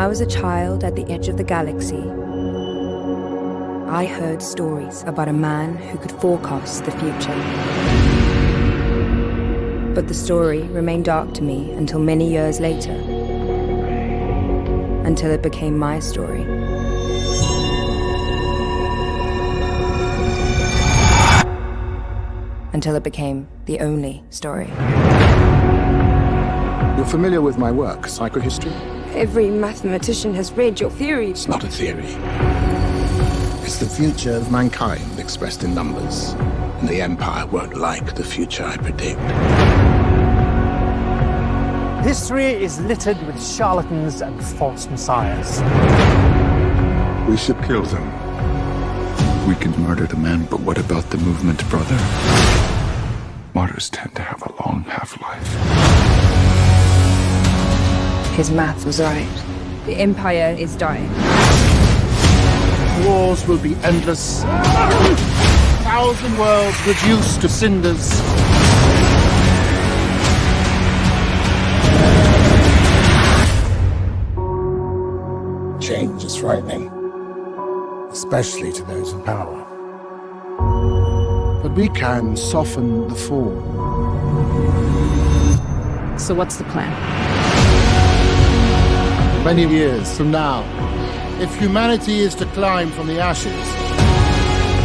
I was a child at the edge of the galaxy, I heard stories about a man who could forecast the future. But the story remained dark to me until many years later, until it became my story. Until it became the only story. You're familiar with my work, Psychohistory? Every mathematician has read your theory. It's not a theory. It's the future of mankind expressed in numbers. And the Empire won't like the future I predict. History is littered with charlatans and false messiahs. We should kill them. We can murder the man, but what about the movement, brother? Martyrs tend to have a long half-life. His math was right. The Empire is dying. Wars will be endless. 1,000 worlds reduced to cinders. Change is frightening, especially to those in power. But we can soften the fall. So what's the plan? Many years from now, if humanity is to climb from the ashes,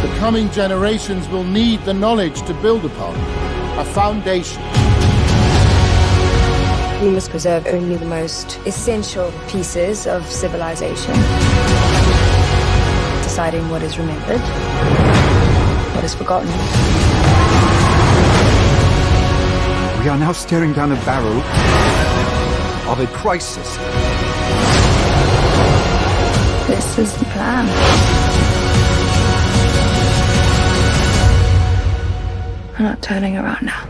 the coming generations will need the knowledge to build upon, a foundation. We must preserve only the most essential pieces of civilization. Deciding what is remembered, what is forgotten. We are now staring down a barrel of a crisis. This is the plan. I'm not turning around now.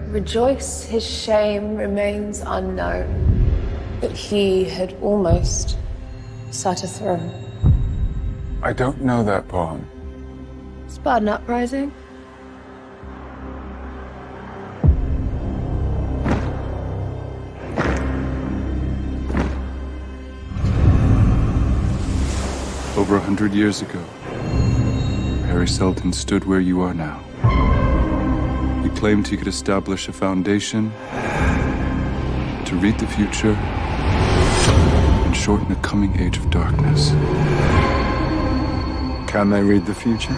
Rejoice, his shame remains unknown, but he had almost sat a throne. I don't know that poem. Spartan Uprising? Over 100 years ago, Harry Seldon stood where you are now. He claimed he could establish a foundation to read the future and shorten the coming age of darkness. Can they read the future?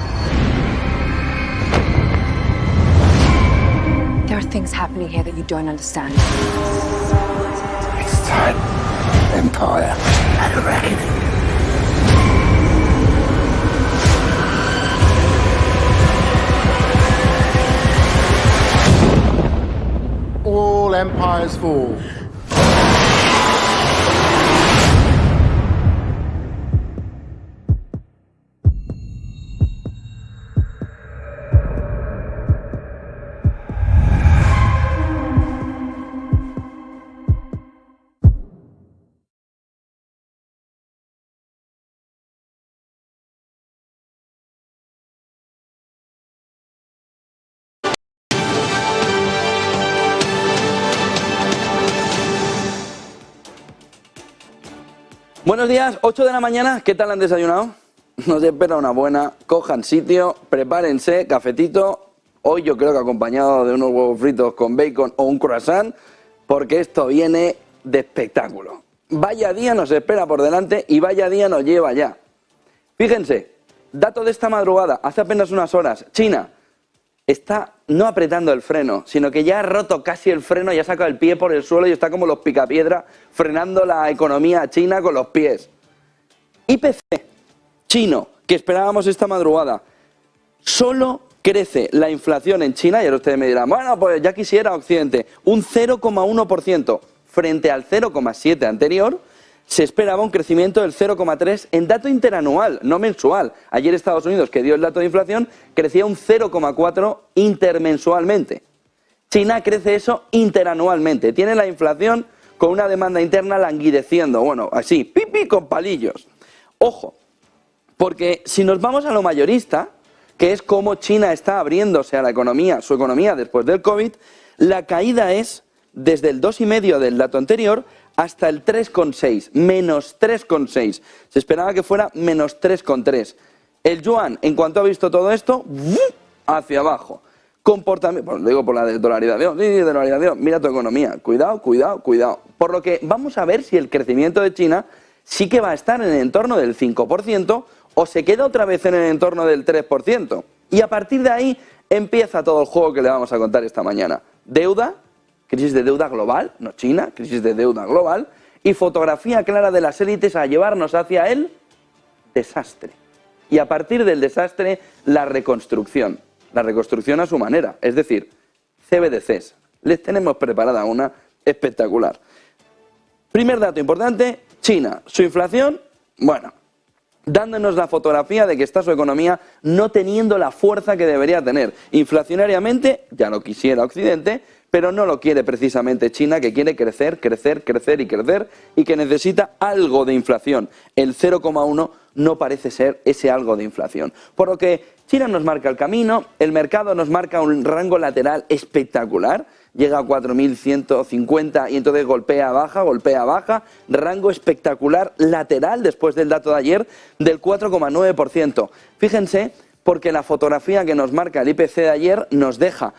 There are things happening here that you don't understand. It's time. Empire and a reckoning. All empires fall. Buenos días, 8 de la mañana, ¿qué tal han desayunado? Nos espera una buena, cojan sitio, prepárense, cafetito, hoy yo creo que acompañado de unos huevos fritos con bacon o un croissant, porque esto viene de espectáculo. Vaya día nos espera por delante y vaya día nos lleva ya. Fíjense, dato de esta madrugada, hace apenas unas horas, China está no apretando el freno, sino que ya ha roto casi el freno y ha sacado el pie por el suelo y está como los picapiedra frenando la economía china con los pies. IPC chino, que esperábamos esta madrugada, solo crece la inflación en China, y ahora ustedes me dirán, bueno, pues ya quisiera Occidente, un 0,1% frente al 0,7% anterior, se esperaba un crecimiento del 0,3 en dato interanual, no mensual. Ayer Estados Unidos, que dio el dato de inflación, crecía un 0,4 intermensualmente. China crece eso interanualmente. Tiene la inflación con una demanda interna languideciendo, bueno, así, pipi con palillos. Ojo, porque si nos vamos a lo mayorista, que es cómo China está abriéndose a la economía, su economía después del COVID, la caída es desde el 2,5 del dato anterior hasta el 3,6, menos 3,6. Se esperaba que fuera menos 3,3. El yuan, en cuanto ha visto todo esto, hacia abajo. Comportamiento, pues lo digo por la desdolarización, sí, desdolarización, mira tu economía, cuidado, cuidado, cuidado. Por lo que vamos a ver si el crecimiento de China sí que va a estar en el entorno del 5% o se queda otra vez en el entorno del 3%. Y a partir de ahí empieza todo el juego que le vamos a contar esta mañana. Deuda, crisis de deuda global, no China, crisis de deuda global, y fotografía clara de las élites a llevarnos hacia el desastre. Y a partir del desastre, la reconstrucción a su manera, es decir, CBDCs. Les tenemos preparada una espectacular. Primer dato importante, China, su inflación, bueno, dándonos la fotografía de que está su economía no teniendo la fuerza que debería tener. Inflacionariamente, ya lo quisiera Occidente, pero no lo quiere precisamente China, que quiere crecer, crecer, crecer y crecer, y que necesita algo de inflación. El 0,1 no parece ser ese algo de inflación. Por lo que China nos marca el camino, el mercado nos marca un rango lateral espectacular, llega a 4.150 y entonces golpea baja, rango espectacular lateral después del dato de ayer del 4,9%. Fíjense, porque la fotografía que nos marca el IPC de ayer nos deja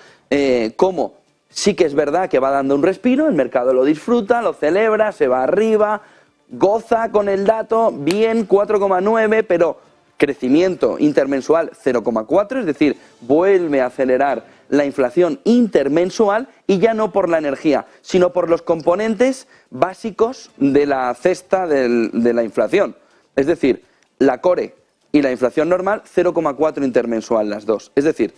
cómo sí que es verdad que va dando un respiro, el mercado lo disfruta, lo celebra, se va arriba, goza con el dato, bien, 4,9, pero crecimiento intermensual 0,4, es decir, vuelve a acelerar la inflación intermensual y ya no por la energía, sino por los componentes básicos de la cesta de la inflación. Es decir, la core y la inflación normal 0,4 intermensual las dos. Es decir,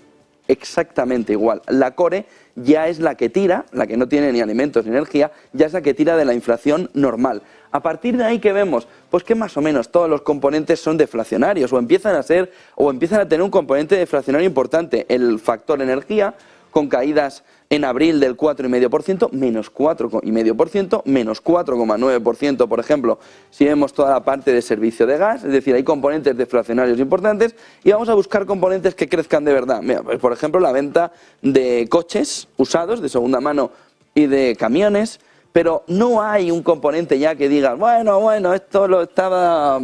exactamente igual. La core ya es la que tira, la que no tiene ni alimentos ni energía, ya es la que tira de la inflación normal. A partir de ahí, ¿qué vemos? Pues que más o menos todos los componentes son deflacionarios o empiezan a tener un componente deflacionario importante. El factor energía, con caídas en abril del 4,5%, menos 4,5%, menos 4,9%, por ejemplo, si vemos toda la parte de servicio de gas, es decir, hay componentes deflacionarios importantes y vamos a buscar componentes que crezcan de verdad. Mira, pues, por ejemplo, la venta de coches usados, de segunda mano y de camiones, pero no hay un componente ya que diga, bueno, esto lo estaba,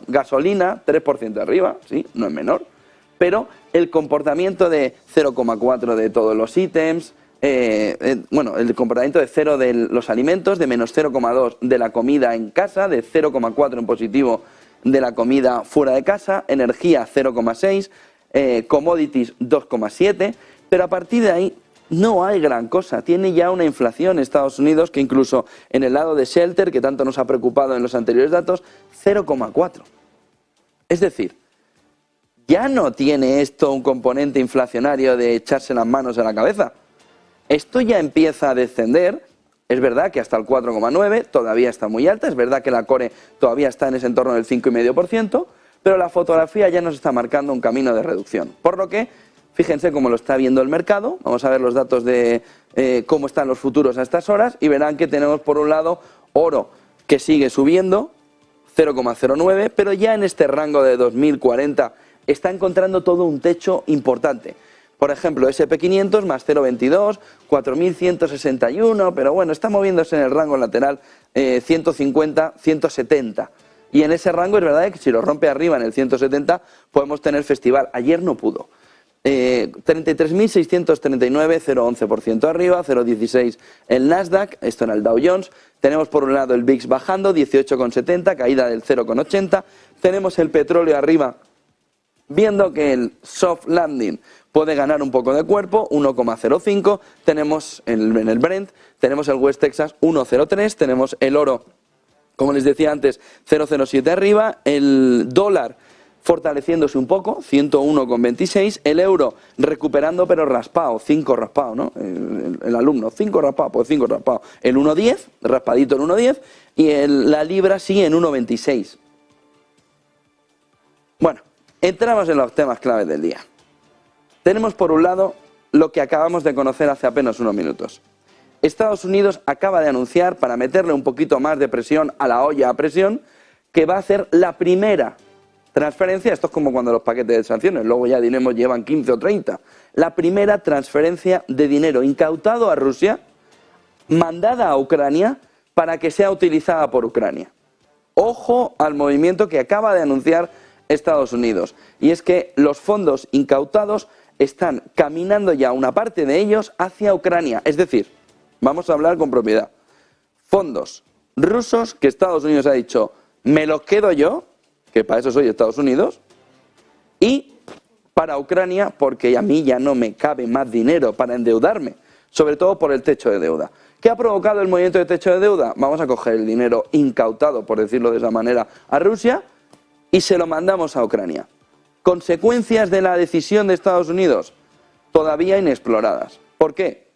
gasolina, 3% arriba, sí, no es menor, pero el comportamiento de 0,4 de todos los ítems, el comportamiento de 0 de los alimentos, de menos 0,2 de la comida en casa, de 0,4 en positivo de la comida fuera de casa, energía 0,6, commodities 2,7, pero a partir de ahí no hay gran cosa. Tiene ya una inflación Estados Unidos que incluso en el lado de shelter, que tanto nos ha preocupado en los anteriores datos, 0,4. Es decir, ya no tiene esto un componente inflacionario de echarse las manos a la cabeza. Esto ya empieza a descender. Es verdad que hasta el 4,9 todavía está muy alta, es verdad que la core todavía está en ese entorno del 5,5%, pero la fotografía ya nos está marcando un camino de reducción. Por lo que, fíjense cómo lo está viendo el mercado. Vamos a ver los datos de cómo están los futuros a estas horas y verán que tenemos por un lado oro que sigue subiendo, 0,09, pero ya en este rango de 2040 está encontrando todo un techo importante. Por ejemplo, SP500 más 0,22, 4.161, pero bueno, está moviéndose en el rango lateral 150, 170. Y en ese rango es verdad que si lo rompe arriba en el 170 podemos tener festival. Ayer no pudo. 33.639, 0,11% arriba, 0,16 el Nasdaq, esto en el Dow Jones. Tenemos por un lado el VIX bajando, 18,70, caída del 0,80. Tenemos el petróleo arriba, viendo que el soft landing puede ganar un poco de cuerpo, 1,05. Tenemos en el Brent, tenemos el West Texas 1,03, tenemos el oro, como les decía antes, 0,07 arriba, el dólar fortaleciéndose un poco, 101,26, el euro recuperando pero raspado, 5 raspado, ¿no? El alumno, 5 raspado, pues 5 raspado. El 1,10, raspadito el 1,10, y la libra sí en 1,26. Bueno, entramos en los temas claves del día. Tenemos por un lado lo que acabamos de conocer hace apenas unos minutos. Estados Unidos acaba de anunciar, para meterle un poquito más de presión a la olla a presión, que va a hacer la primera transferencia. Esto es como cuando los paquetes de sanciones, luego ya diremos llevan 15 o 30. La primera transferencia de dinero incautado a Rusia, mandada a Ucrania, para que sea utilizada por Ucrania. Ojo al movimiento que acaba de anunciar Estados Unidos. Y es que los fondos incautados están caminando ya una parte de ellos hacia Ucrania. Es decir, vamos a hablar con propiedad. Fondos rusos que Estados Unidos ha dicho, me los quedo yo, que para eso soy Estados Unidos, y para Ucrania, porque a mí ya no me cabe más dinero para endeudarme, sobre todo por el techo de deuda. ¿Qué ha provocado el movimiento de techo de deuda? Vamos a coger el dinero incautado, por decirlo de esa manera, a Rusia y se lo mandamos a Ucrania. ¿Consecuencias de la decisión de Estados Unidos? Todavía inexploradas. ¿Por qué?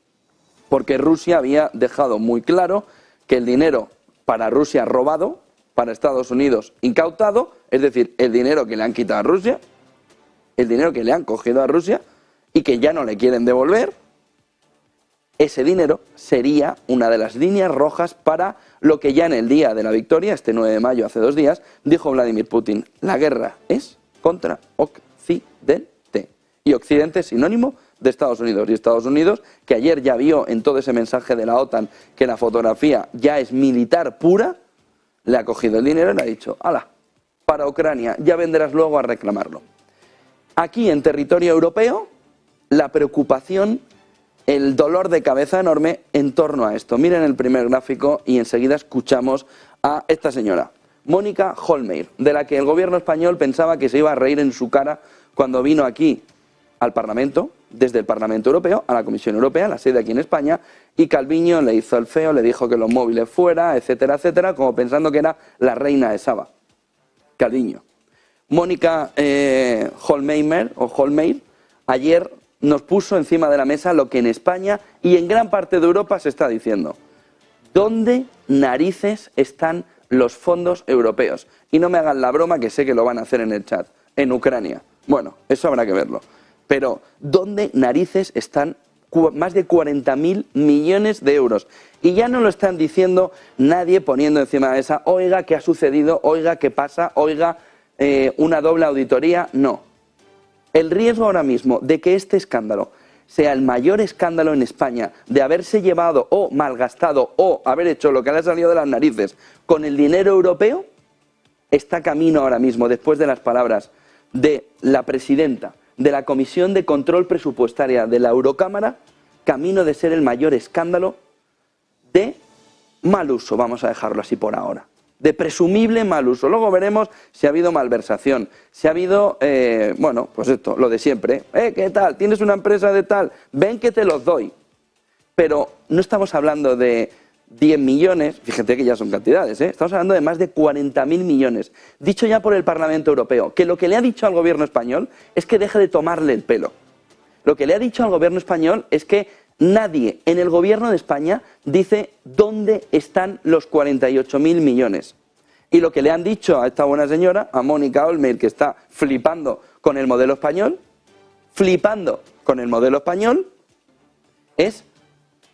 Porque Rusia había dejado muy claro que el dinero para Rusia robado, para Estados Unidos incautado, es decir, el dinero que le han quitado a Rusia, el dinero que le han cogido a Rusia y que ya no le quieren devolver, ese dinero sería una de las líneas rojas para lo que ya en el día de la victoria, este 9 de mayo, hace 2 días, dijo Vladimir Putin, la guerra es contra Occidente. Y Occidente es sinónimo de Estados Unidos. Y Estados Unidos, que ayer ya vio en todo ese mensaje de la OTAN que la fotografía ya es militar pura, le ha cogido el dinero y le ha dicho, hala, para Ucrania, ya vendrás luego a reclamarlo. Aquí en territorio europeo, la preocupación, el dolor de cabeza enorme en torno a esto. Miren el primer gráfico y enseguida escuchamos a esta señora, Mónica Hohlmeier, de la que el gobierno español pensaba que se iba a reír en su cara cuando vino aquí al Parlamento, desde el Parlamento Europeo a la Comisión Europea, la sede aquí en España, y Calviño le hizo el feo, le dijo que los móviles fuera, etcétera, etcétera, como pensando que era la reina de Saba. Calviño. Mónica Hohlmeier ayer nos puso encima de la mesa lo que en España y en gran parte de Europa se está diciendo. ¿Dónde narices están los fondos europeos? Y no me hagan la broma, que sé que lo van a hacer en el chat. En Ucrania. Bueno, eso habrá que verlo. Pero, ¿dónde narices están más de 40.000 millones de euros? Y ya no lo están diciendo nadie poniendo encima de la mesa, oiga, ¿qué ha sucedido? Oiga, ¿qué pasa? Oiga, una doble auditoría. No. El riesgo ahora mismo de que este escándalo sea el mayor escándalo en España de haberse llevado o malgastado o haber hecho lo que le ha salido de las narices con el dinero europeo, está camino ahora mismo, después de las palabras de la presidenta de la Comisión de Control Presupuestaria de la Eurocámara, camino de ser el mayor escándalo de mal uso, vamos a dejarlo así por ahora, de presumible mal uso. Luego veremos si ha habido malversación, si ha habido, bueno, pues esto, lo de siempre, ¿qué tal? ¿Tienes una empresa de tal? Ven que te los doy. Pero no estamos hablando de 10 millones, fíjate que ya son cantidades, estamos hablando de más de 40.000 millones, dicho ya por el Parlamento Europeo, que lo que le ha dicho al gobierno español es que deje de tomarle el pelo. Lo que le ha dicho al gobierno español es que nadie en el gobierno de España dice dónde están los 48.000 millones. Y lo que le han dicho a esta buena señora, a Mónica Hohlmeier, que está flipando con el modelo español, es: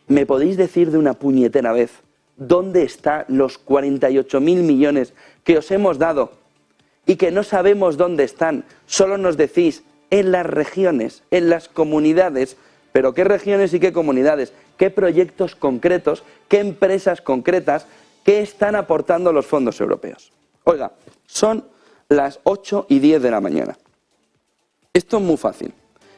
¿me podéis decir de una puñetera vez dónde están los 48.000 millones que os hemos dado y que no sabemos dónde están? Solo nos decís en las regiones, en las comunidades. ¿Pero qué regiones y qué comunidades? ¿Qué proyectos concretos? ¿Qué empresas concretas? ¿Qué están aportando los fondos europeos? Oiga, son las 8:10 de la mañana. Esto es muy fácil.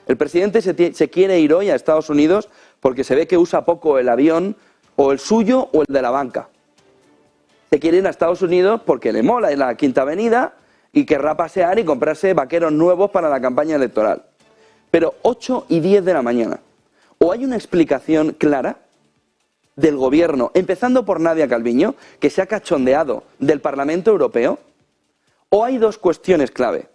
El presidente se quiere ir hoy a Estados Unidos porque se ve que usa poco el avión, o el suyo o el de la banca. Se quiere ir a Estados Unidos porque le mola en la Quinta Avenida y querrá pasear y comprarse vaqueros nuevos para la campaña electoral. Pero 8:10 de la mañana. O hay una explicación clara del gobierno, empezando por Nadia Calviño, que se ha cachondeado del Parlamento Europeo, o hay dos cuestiones clave.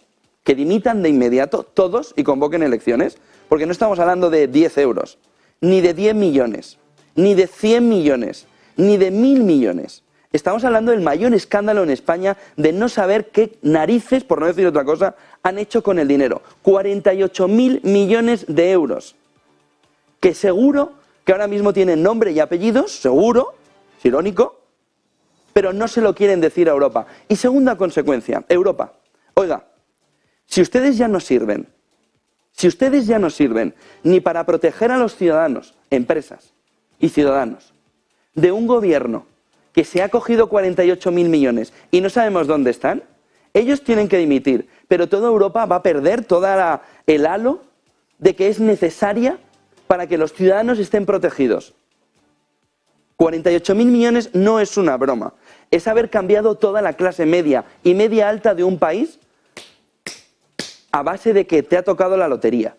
que dimitan de inmediato todos y convoquen elecciones, porque no estamos hablando de 10 euros, ni de 10 millones, ni de 100 millones, ni de 1.000 millones. Estamos hablando del mayor escándalo en España de no saber qué narices, por no decir otra cosa, han hecho con el dinero. 48.000 millones de euros, que seguro que ahora mismo tienen nombre y apellidos, seguro, es irónico, pero no se lo quieren decir a Europa. Y segunda consecuencia, Europa, oiga, si ustedes ya no sirven ni para proteger a los ciudadanos, empresas y ciudadanos, de un gobierno que se ha cogido 48.000 millones y no sabemos dónde están, ellos tienen que dimitir, pero toda Europa va a perder el halo de que es necesaria para que los ciudadanos estén protegidos. 48.000 millones no es una broma, es haber cambiado toda la clase media y media alta de un país a base de que te ha tocado la lotería,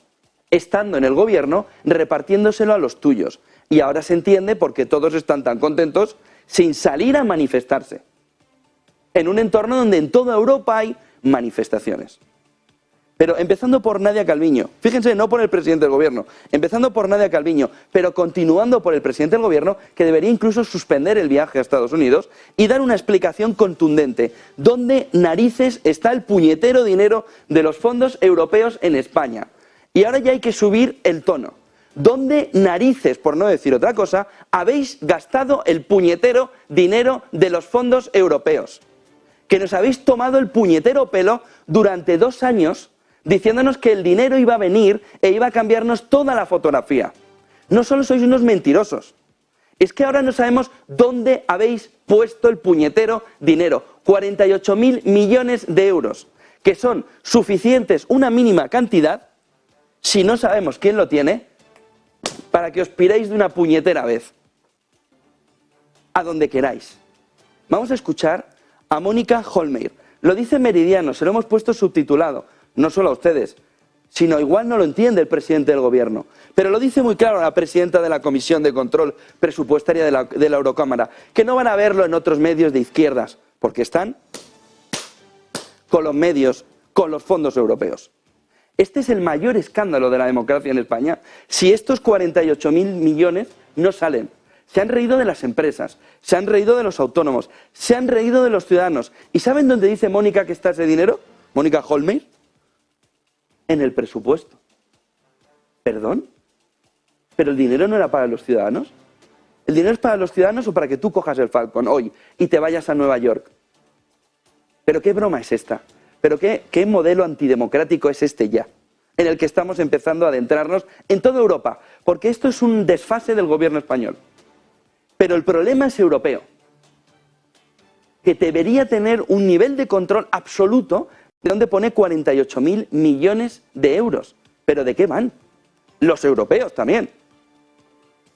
estando en el gobierno, repartiéndoselo a los tuyos. Y ahora se entiende por qué todos están tan contentos sin salir a manifestarse, en un entorno donde en toda Europa hay manifestaciones. Pero empezando por Nadia Calviño, fíjense, no por el presidente del gobierno, empezando por Nadia Calviño, pero continuando por el presidente del gobierno, que debería incluso suspender el viaje a Estados Unidos y dar una explicación contundente. ¿Dónde narices está el puñetero dinero de los fondos europeos en España? Y ahora ya hay que subir el tono. ¿Dónde narices, por no decir otra cosa, habéis gastado el puñetero dinero de los fondos europeos? Que nos habéis tomado el puñetero pelo durante 2 años diciéndonos que el dinero iba a venir e iba a cambiarnos toda la fotografía. No solo sois unos mentirosos, es que ahora no sabemos dónde habéis puesto el puñetero dinero. 48.000 millones de euros, que son suficientes, una mínima cantidad, si no sabemos quién lo tiene, para que os piréis de una puñetera vez. A donde queráis. Vamos a escuchar a Mónica Holmeyer. Lo dice Meridiano, se lo hemos puesto subtitulado. No solo a ustedes, sino igual no lo entiende el presidente del gobierno. Pero lo dice muy claro la presidenta de la Comisión de Control Presupuestaria de la Eurocámara, que no van a verlo en otros medios de izquierdas, porque están con los medios, con los fondos europeos. Este es el mayor escándalo de la democracia en España, si estos 48.000 millones no salen. Se han reído de las empresas, se han reído de los autónomos, se han reído de los ciudadanos. ¿Y saben dónde dice Mónica que está ese dinero? Mónica Holmeyer. En el presupuesto. ¿Perdón? ¿Pero el dinero no era para los ciudadanos? ¿El dinero es para los ciudadanos o para que tú cojas el Falcon hoy y te vayas a Nueva York? ¿Pero qué broma es esta? ¿Pero qué modelo antidemocrático es este ya? En el que estamos empezando a adentrarnos en toda Europa. Porque esto es un desfase del gobierno español. Pero el problema es europeo. Que debería tener un nivel de control absoluto de donde pone 48.000 millones de euros. ¿Pero de qué van? Los europeos también.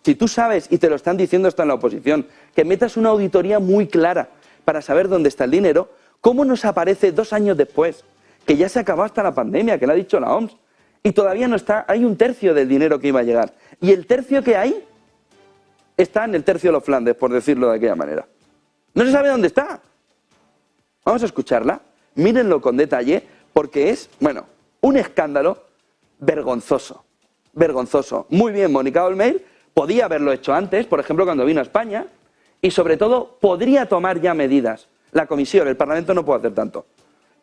Si tú sabes, y te lo están diciendo hasta en la oposición, que metas una auditoría muy clara para saber dónde está el dinero, ¿cómo nos aparece 2 años después? Que ya se acabó hasta la pandemia, que lo ha dicho la OMS, y todavía no está, hay 1/3 del dinero que iba a llegar. Y el tercio que hay está en el tercio de los Flandes, por decirlo de aquella manera. No se sabe dónde está. Vamos a escucharla. Mírenlo con detalle, porque es, bueno, un escándalo vergonzoso. Vergonzoso. Muy bien, Mónica Holmeyer, podía haberlo hecho antes, por ejemplo, cuando vino a España, y sobre todo, podría tomar ya medidas. La Comisión, el Parlamento no puede hacer tanto,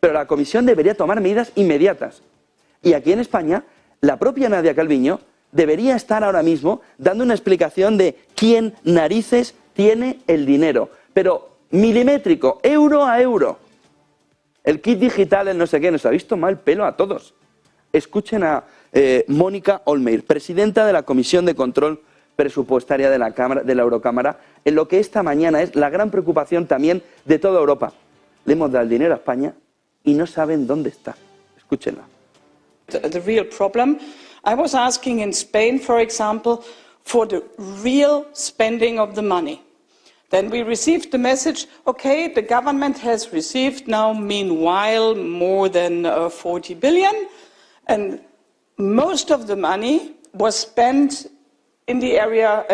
pero la Comisión debería tomar medidas inmediatas. Y aquí en España, la propia Nadia Calviño debería estar ahora mismo dando una explicación de quién narices tiene el dinero, pero milimétrico, euro a euro. El kit digital, el no sé qué, nos ha visto mal pelo a todos. Escuchen a Mónica Holmeyer, presidenta de la Comisión de Control Presupuestaria de la Eurocámara, en lo que esta mañana es la gran preocupación también de toda Europa. Le hemos dado el dinero a España y no saben dónde está. Escúchenla. The real problem. I was asking in Spain, for example, for the real spending of the money. Then we received the message, okay, the government has received now, meanwhile, more than 40 billion, and most of the money was spent in the area,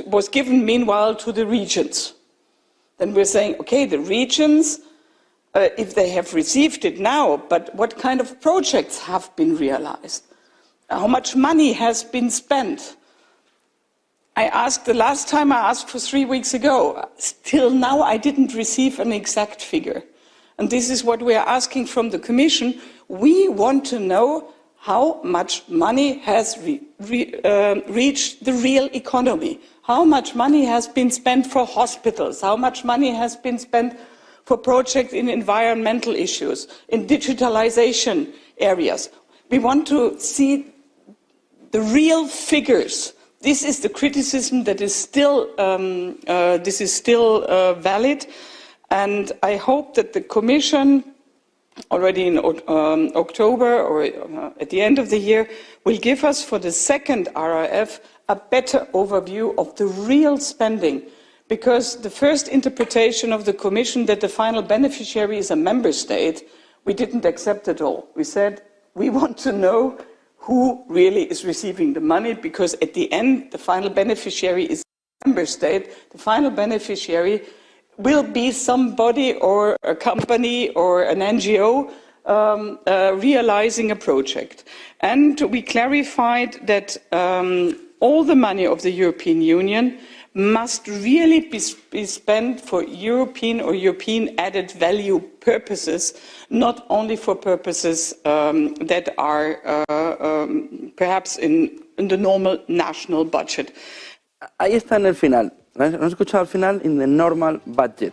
was given, meanwhile, to the regions. Then we're saying, okay, the regions if they have received it now, but what kind of projects have been realized? How much money has been spent? I asked, the last time I asked for 3 weeks ago, still now I didn't receive an exact figure. And this is what we are asking from the Commission. We want to know how much money has reached the real economy, how much money has been spent for hospitals, how much money has been spent for projects in environmental issues, in digitalization areas. We want to see the real figures. This is the criticism that is still, valid, and I hope that the Commission, already in October or at the end of the year, will give us for the second RRF a better overview of the real spending, because the first interpretation of the Commission that the final beneficiary is a member state, we didn't accept at all. We said we want to know who really is receiving the money, because at the end, the final beneficiary is a member state. The final beneficiary will be somebody or a company or an NGO realizing a project. And we clarified that all the money of the European Union must really be spent for European or European added value purposes, not only for purposes that are perhaps in the normal national budget. Ahí está en el final. ¿No has escuchado al final? In the normal budget.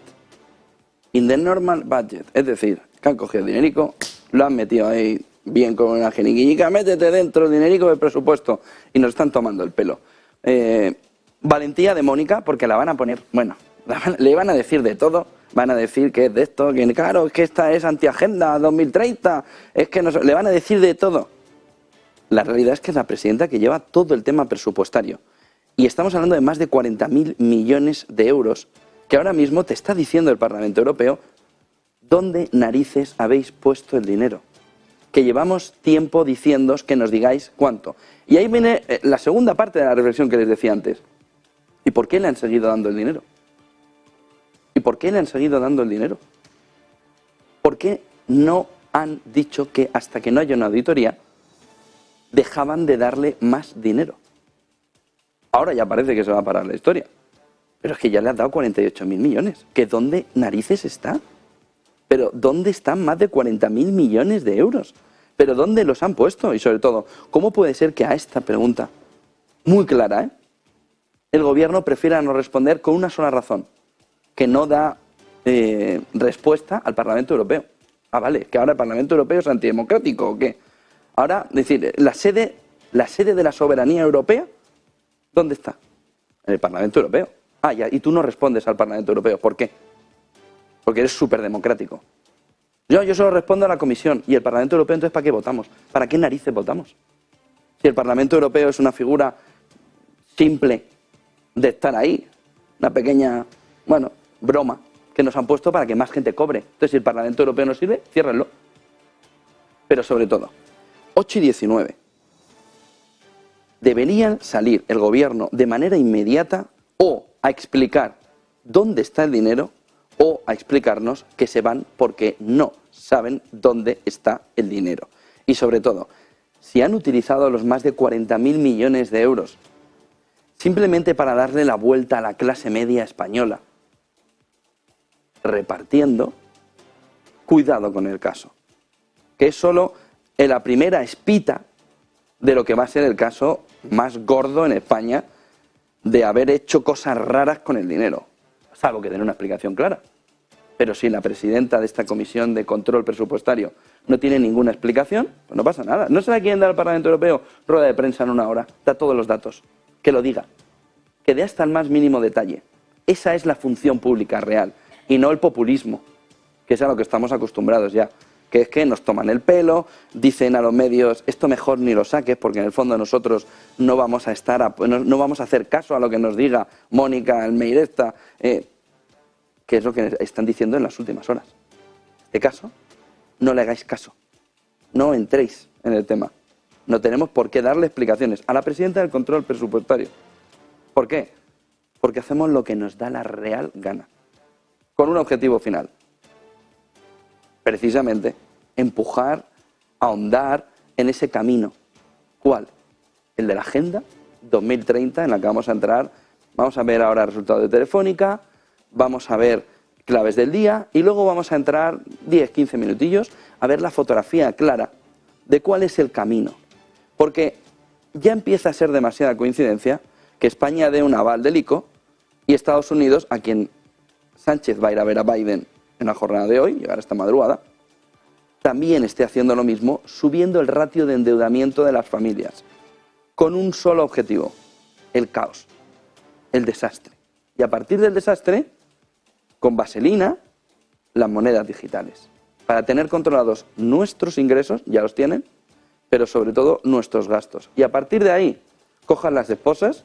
In the normal budget. Es decir, que han cogido dinerico, lo han metido ahí bien con una jeringuillica, métete dentro el dinerico del presupuesto y nos están tomando el pelo. Valentía de Mónica, porque la van a poner, bueno, le van a decir de todo, van a decir que es de esto, que claro, es que esta es antiagenda 2030, es que no, le van a decir de todo. La realidad es que es la presidenta que lleva todo el tema presupuestario. Y estamos hablando de más de 40.000 millones de euros que ahora mismo te está diciendo el Parlamento Europeo dónde narices habéis puesto el dinero. Que llevamos tiempo diciéndoos que nos digáis cuánto. Y ahí viene la segunda parte de la reflexión que les decía antes. ¿Y por qué le han seguido dando el dinero? ¿Y por qué le han seguido dando el dinero? ¿Por qué no han dicho que hasta que no haya una auditoría dejaban de darle más dinero? Ahora ya parece que se va a parar la historia. Pero es que ya le han dado 48.000 millones. ¿Que dónde narices está? ¿Pero dónde están más de 40.000 millones de euros? ¿Pero dónde los han puesto? Y sobre todo, ¿cómo puede ser que a esta pregunta, muy clara, el gobierno prefiera no responder con una sola razón? Que no da respuesta al Parlamento Europeo. Ah, vale, que ahora el Parlamento Europeo es antidemocrático o qué. Ahora, decir, la sede de la soberanía europea, ¿dónde está? En el Parlamento Europeo. Ah, ya, y tú no respondes al Parlamento Europeo. ¿Por qué? Porque eres súper democrático. Yo solo respondo a la Comisión. ¿Y el Parlamento Europeo entonces para qué votamos? ¿Para qué narices votamos? Si el Parlamento Europeo es una figura simple de estar ahí, una pequeña, bueno, broma que nos han puesto para que más gente cobre. Entonces, si el Parlamento Europeo no sirve, ciérrenlo. Pero sobre todo, 8:19. Deberían salir el gobierno de manera inmediata o a explicar dónde está el dinero o a explicarnos que se van porque no saben dónde está el dinero. Y sobre todo, si han utilizado los más de 40.000 millones de euros simplemente para darle la vuelta a la clase media española, repartiendo, cuidado con el caso, que es solo la primera espita de lo que va a ser el caso más gordo en España de haber hecho cosas raras con el dinero, salvo que den una explicación clara. Pero si la presidenta de esta comisión de control presupuestario no tiene ninguna explicación, pues no pasa nada. No se la quieren dar al Parlamento Europeo rueda de prensa en 1 hora, da todos los datos, que lo diga, que dé hasta el más mínimo detalle. Esa es la función pública real y no el populismo, que es a lo que estamos acostumbrados ya. Que es que nos toman el pelo, dicen a los medios, esto mejor ni lo saques, porque en el fondo nosotros no vamos a no vamos a hacer caso a lo que nos diga Mónica Almeiresta, que es lo que están diciendo en las últimas horas. Este caso, no le hagáis caso, no entréis en el tema. No tenemos por qué darle explicaciones a la presidenta del control presupuestario. ¿Por qué? Porque hacemos lo que nos da la real gana, con un objetivo final: precisamente empujar, ahondar en ese camino. ¿Cuál? El de la Agenda 2030, en la que vamos a entrar. Vamos a ver ahora resultados de Telefónica, vamos a ver claves del día y luego vamos a entrar 10-15 minutillos a ver la fotografía clara de cuál es el camino. Porque ya empieza a ser demasiada coincidencia que España dé un aval del ICO y Estados Unidos, a quien Sánchez va a ir a ver a Biden en la jornada de hoy, llegar esta madrugada, también esté haciendo lo mismo, subiendo el ratio de endeudamiento de las familias, con un solo objetivo, el caos, el desastre. Y a partir del desastre, con vaselina, las monedas digitales, para tener controlados nuestros ingresos, ya los tienen, pero sobre todo nuestros gastos. Y a partir de ahí, cojan las esposas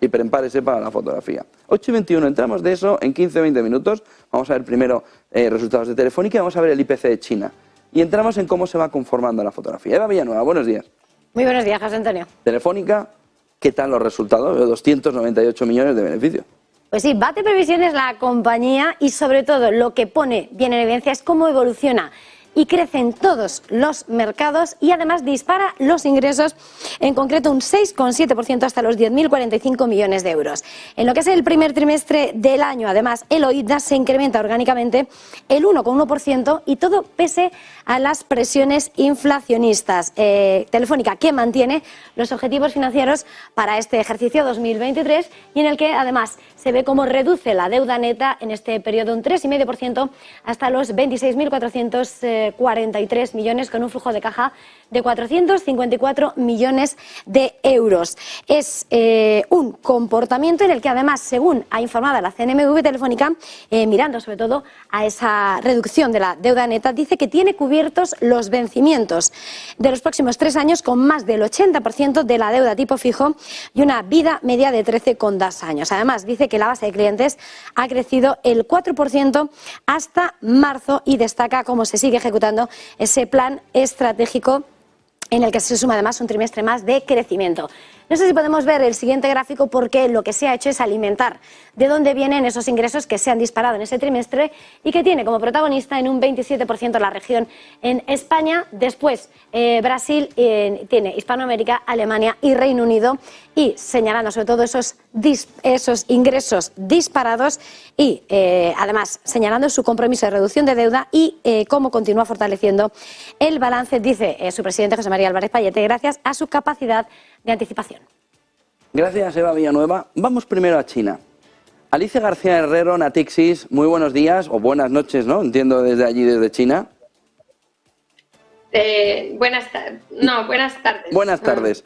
y prepárese para la fotografía. 8:21, entramos de eso en 15-20 minutos. Vamos a ver primero resultados de Telefónica y vamos a ver el IPC de China. Y entramos en cómo se va conformando la fotografía. Eva Villanueva, buenos días. Muy buenos días, José Antonio. Telefónica, ¿qué tal los resultados? 298 millones de beneficios. Pues sí, bate previsiones la compañía y sobre todo lo que pone bien en evidencia es cómo evoluciona y crecen todos los mercados y además dispara los ingresos, en concreto un 6,7% hasta los 10.045 millones de euros. En lo que es el primer trimestre del año, además, el OIBDA se incrementa orgánicamente el 1,1% y todo pese a las presiones inflacionistas. Telefónica, que mantiene los objetivos financieros para este ejercicio 2023 y en el que además se ve cómo reduce la deuda neta en este periodo un 3,5% hasta los 26.443 millones, con un flujo de caja de 454 millones de euros. Es un comportamiento en el que además, según ha informado la CNMV Telefónica, mirando sobre todo a esa reducción de la deuda neta, dice que tiene cubiertos los vencimientos de los próximos 3 años con más del 80% de la deuda tipo fijo y una vida media de 13,2 años. Además, dice que la base de clientes ha crecido el 4% hasta marzo y destaca cómo se sigue ejecutando ese plan estratégico en el que se suma además un trimestre más de crecimiento. No sé si podemos ver el siguiente gráfico porque lo que se ha hecho es alimentar de dónde vienen esos ingresos que se han disparado en ese trimestre y que tiene como protagonista en un 27% la región en España, después Brasil, tiene Hispanoamérica, Alemania y Reino Unido, y señalando sobre todo esos ingresos disparados y además señalando su compromiso de reducción de deuda y cómo continúa fortaleciendo el balance, dice su presidente José María Álvarez Pallete, gracias a su capacidad de anticipación. Gracias, Eva Villanueva. Vamos primero a China. Alicia García Herrero, Natixis, muy buenos días o buenas noches, ¿no? Entiendo desde allí, desde China. Buenas tardes. Buenas tardes.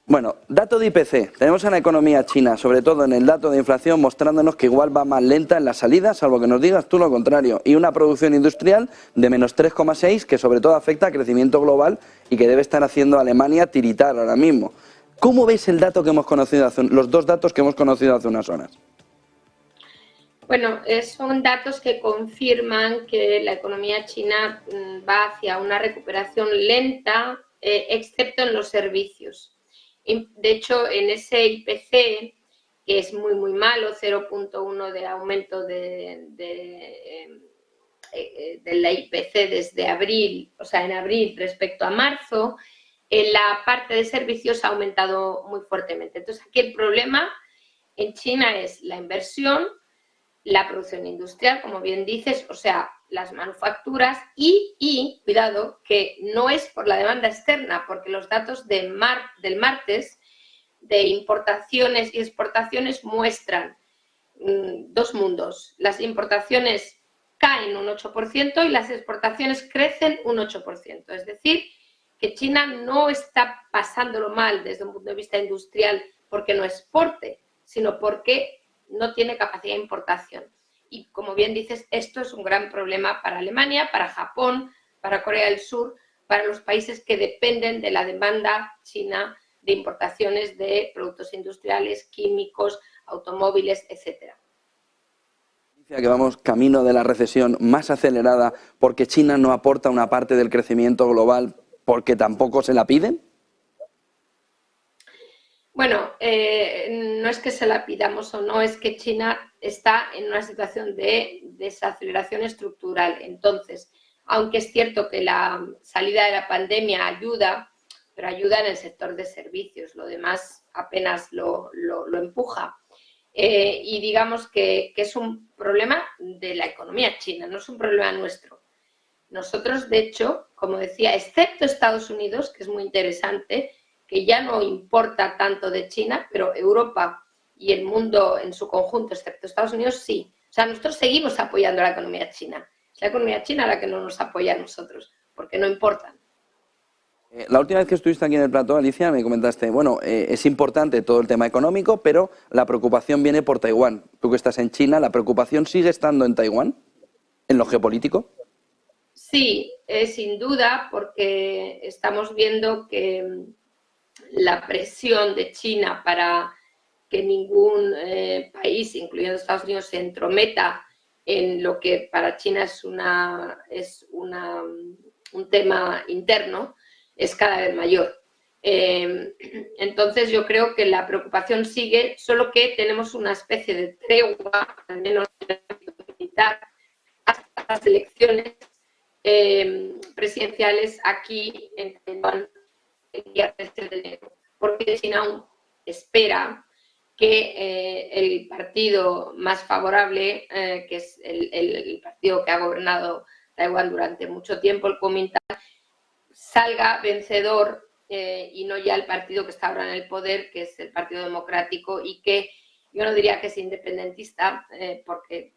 Bueno, dato de IPC. Tenemos a la economía china, sobre todo en el dato de inflación, mostrándonos que igual va más lenta en la salida, salvo que nos digas tú lo contrario. Y una producción industrial de menos 3,6, que sobre todo afecta al crecimiento global y que debe estar haciendo a Alemania tiritar ahora mismo. ¿Cómo ves el dato que hemos conocido los dos datos que hemos conocido hace unas horas? Bueno, son datos que confirman que la economía china va hacia una recuperación lenta, excepto en los servicios. De hecho, en ese IPC, que es muy malo, 0,1 de aumento de la IPC desde abril, o sea, en abril respecto a marzo, en la parte de servicios ha aumentado muy fuertemente. Entonces, aquí el problema en China es la inversión, la producción industrial, como bien dices, o sea, las manufacturas y cuidado, que no es por la demanda externa, porque los datos del martes de importaciones y exportaciones muestran dos mundos. Las importaciones caen un 8% y las exportaciones crecen un 8%. Es decir, que China no está pasándolo mal desde un punto de vista industrial porque no exporte, sino porque no tiene capacidad de importación. Y como bien dices, esto es un gran problema para Alemania, para Japón, para Corea del Sur, para los países que dependen de la demanda china de importaciones de productos industriales, químicos, automóviles, etcétera. Que vamos camino de la recesión más acelerada porque China no aporta una parte del crecimiento global porque tampoco se la piden. Bueno, no es que se la pidamos o no, es que China está en una situación de desaceleración estructural. Entonces, aunque es cierto que la salida de la pandemia ayuda, pero ayuda en el sector de servicios, lo demás apenas lo empuja. Y digamos que es un problema de la economía china, no es un problema nuestro. Nosotros, de hecho, como decía, excepto Estados Unidos, que es muy interesante, que ya no importa tanto de China, pero Europa y el mundo en su conjunto, excepto Estados Unidos, sí. O sea, nosotros seguimos apoyando a la economía china. Es la economía china la que no nos apoya a nosotros, porque no importan. La última vez que estuviste aquí en el plató, Alicia, me comentaste, bueno, es importante todo el tema económico, pero la preocupación viene por Taiwán. Tú que estás en China, ¿la preocupación sigue estando en Taiwán, en lo geopolítico? Sí, sin duda, porque estamos viendo que la presión de China para que ningún país, incluyendo Estados Unidos, se entrometa en lo que para China es un tema interno, es cada vez mayor. Entonces yo creo que la preocupación sigue, solo que tenemos una especie de tregua, al menos en el ámbito militar, hasta las elecciones presidenciales aquí en Taiwán el día 13 de enero, porque China aún espera que el partido más favorable, que es el partido que ha gobernado Taiwán durante mucho tiempo, el Kuomintang, salga vencedor y no ya el partido que está ahora en el poder, que es el Partido Democrático, y que yo no diría que es independentista, porque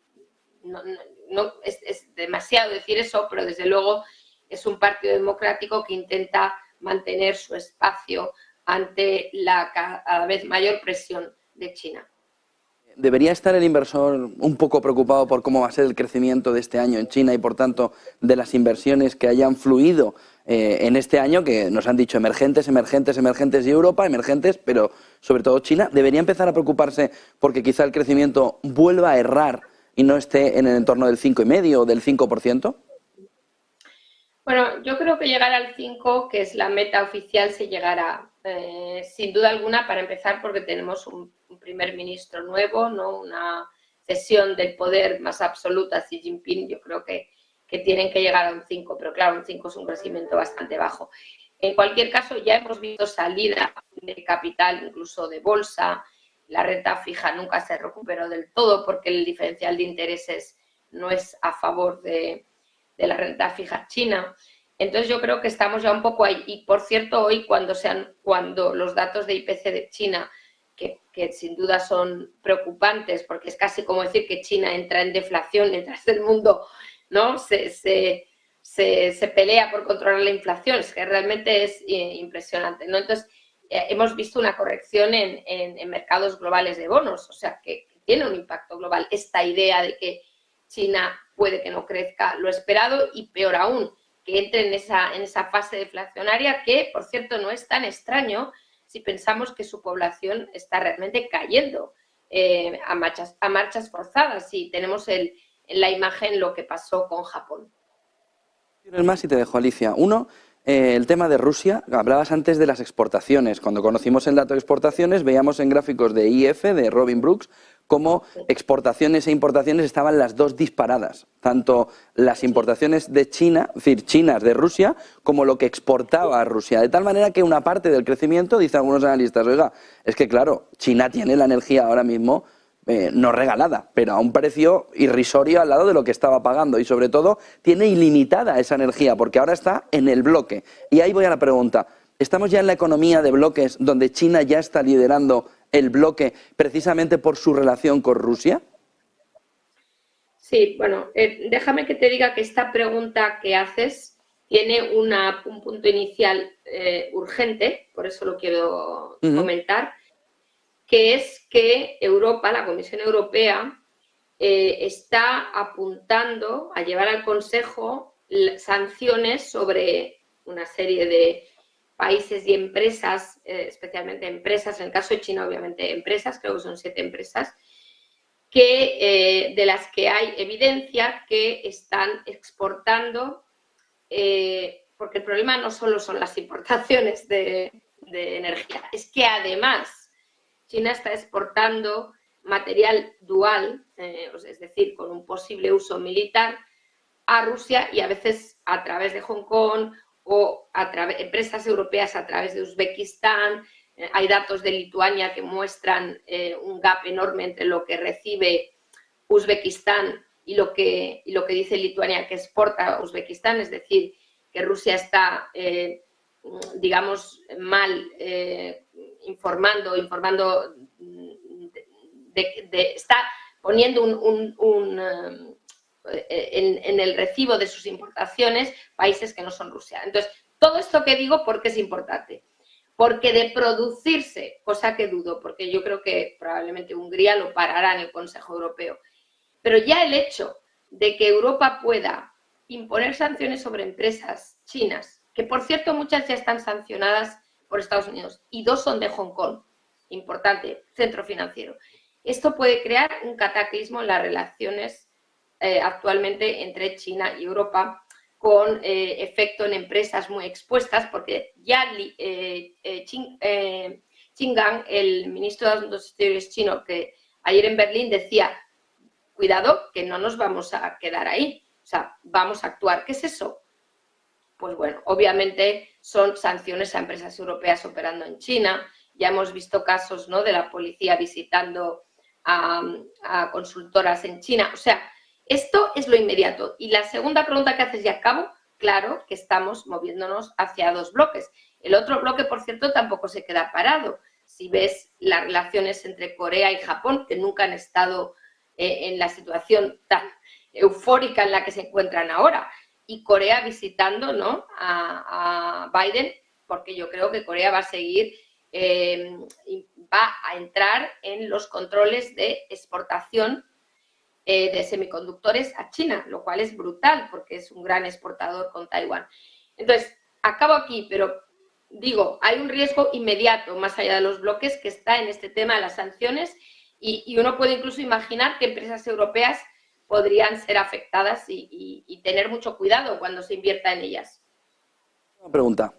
no es demasiado decir eso, pero desde luego es un partido democrático que intenta mantener su espacio ante la cada vez mayor presión de China. ¿Debería estar el inversor un poco preocupado por cómo va a ser el crecimiento de este año en China y, por tanto, de las inversiones que hayan fluido en este año, que nos han dicho emergentes y Europa, emergentes, pero sobre todo China? ¿Debería empezar a preocuparse porque quizá el crecimiento vuelva a errar y no esté en el entorno del 5,5 o del 5%? Bueno, yo creo que llegar al 5, que es la meta oficial, se llegará. Sin duda alguna, para empezar, porque tenemos un primer ministro nuevo, ¿no? Una cesión del poder más absoluta a Xi Jinping. Yo creo que tienen que llegar a un 5, pero claro, un 5 es un crecimiento bastante bajo. En cualquier caso, ya hemos visto salida de capital, incluso de bolsa. La renta fija nunca se recuperó del todo porque el diferencial de intereses no es a favor de la renta fija china. Entonces yo creo que estamos ya un poco ahí. Y por cierto, hoy cuando los datos de IPC de China, que sin duda son preocupantes, porque es casi como decir que China entra en deflación mientras el mundo, ¿no?, se pelea por controlar la inflación, es que realmente es impresionante, ¿no? Entonces hemos visto una corrección en mercados globales de bonos, o sea que tiene un impacto global esta idea de que China puede que no crezca lo esperado y peor aún, que entre en esa fase deflacionaria que, por cierto, no es tan extraño si pensamos que su población está realmente cayendo a marchas forzadas, y tenemos en la imagen lo que pasó con Japón. Más y te dejo, Alicia. Uno, el tema de Rusia. Hablabas antes de las exportaciones. Cuando conocimos el dato de exportaciones, veíamos en gráficos de IF, de Robin Brooks, cómo exportaciones e importaciones estaban las dos disparadas. Tanto las importaciones de China, es decir, chinas de Rusia, como lo que exportaba a Rusia. De tal manera que una parte del crecimiento, dicen algunos analistas, oiga, es que claro, China tiene la energía ahora mismo no regalada, pero a un precio irrisorio al lado de lo que estaba pagando, y sobre todo tiene ilimitada esa energía porque ahora está en el bloque. Y ahí voy a la pregunta, ¿estamos ya en la economía de bloques donde China ya está liderando el bloque precisamente por su relación con Rusia? Sí, bueno, déjame que te diga que esta pregunta que haces tiene un punto inicial urgente, por eso lo quiero comentar, que es que Europa, la Comisión Europea, está apuntando a llevar al Consejo sanciones sobre una serie de países y empresas, especialmente empresas, en el caso de China obviamente empresas, creo que son 7 empresas, de las que hay evidencia que están exportando, porque el problema no solo son las importaciones de energía, es que además China está exportando material dual, es decir, con un posible uso militar, a Rusia y a veces a través de Hong Kong o empresas europeas a través de Uzbekistán. Hay datos de Lituania que muestran un gap enorme entre lo que recibe Uzbekistán y lo que dice Lituania que exporta a Uzbekistán, es decir, que Rusia está, digamos, mal informando, está poniendo en el recibo de sus importaciones países que no son Rusia. Entonces, todo esto que digo, ¿por qué es importante? Porque de producirse, cosa que dudo, porque yo creo que probablemente Hungría lo parará en el Consejo Europeo, pero ya el hecho de que Europa pueda imponer sanciones sobre empresas chinas, que por cierto muchas ya están sancionadas por Estados Unidos y 2 son de Hong Kong, importante, centro financiero. Esto puede crear un cataclismo en las relaciones actualmente entre China y Europa, con efecto en empresas muy expuestas, porque ya Qin Gang, el ministro de Asuntos Exteriores chino, que ayer en Berlín decía, cuidado, que no nos vamos a quedar ahí, o sea, vamos a actuar. ¿Qué es eso? Pues bueno, obviamente son sanciones a empresas europeas operando en China. Ya hemos visto casos, ¿no?, de la policía visitando a consultoras en China. O sea, esto es lo inmediato. Y la segunda pregunta que haces, y acabo, claro que estamos moviéndonos hacia 2 bloques. El otro bloque, por cierto, tampoco se queda parado. Si ves las relaciones entre Corea y Japón, que nunca han estado en la situación tan eufórica en la que se encuentran ahora, y Corea visitando, ¿no?, a Biden, porque yo creo que Corea va a seguir, va a entrar en los controles de exportación de semiconductores a China, lo cual es brutal porque es un gran exportador con Taiwán. Entonces, acabo aquí, pero digo, hay un riesgo inmediato, más allá de los bloques, que está en este tema de las sanciones y uno puede incluso imaginar que empresas europeas podrían ser afectadas y tener mucho cuidado cuando se invierta en ellas. Una pregunta.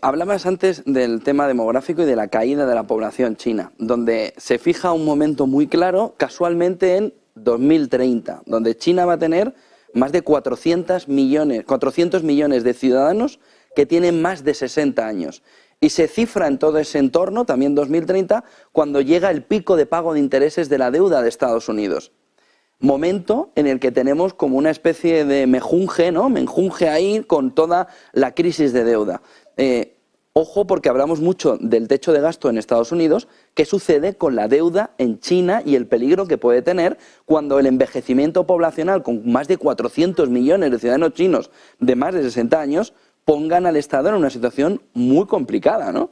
Hablabas antes del tema demográfico y de la caída de la población china, donde se fija un momento muy claro, casualmente en 2030, donde China va a tener más de 400 millones de ciudadanos que tienen más de 60 años. Y se cifra en todo ese entorno, también 2030, cuando llega el pico de pago de intereses de la deuda de Estados Unidos. Momento en el que tenemos como una especie de mejunje, ¿no?, menjunje ahí con toda la crisis de deuda. Ojo, porque hablamos mucho del techo de gasto en Estados Unidos. ¿Qué sucede con la deuda en China y el peligro que puede tener cuando el envejecimiento poblacional, con más de 400 millones de ciudadanos chinos de más de 60 años, pongan al Estado en una situación muy complicada, ¿no?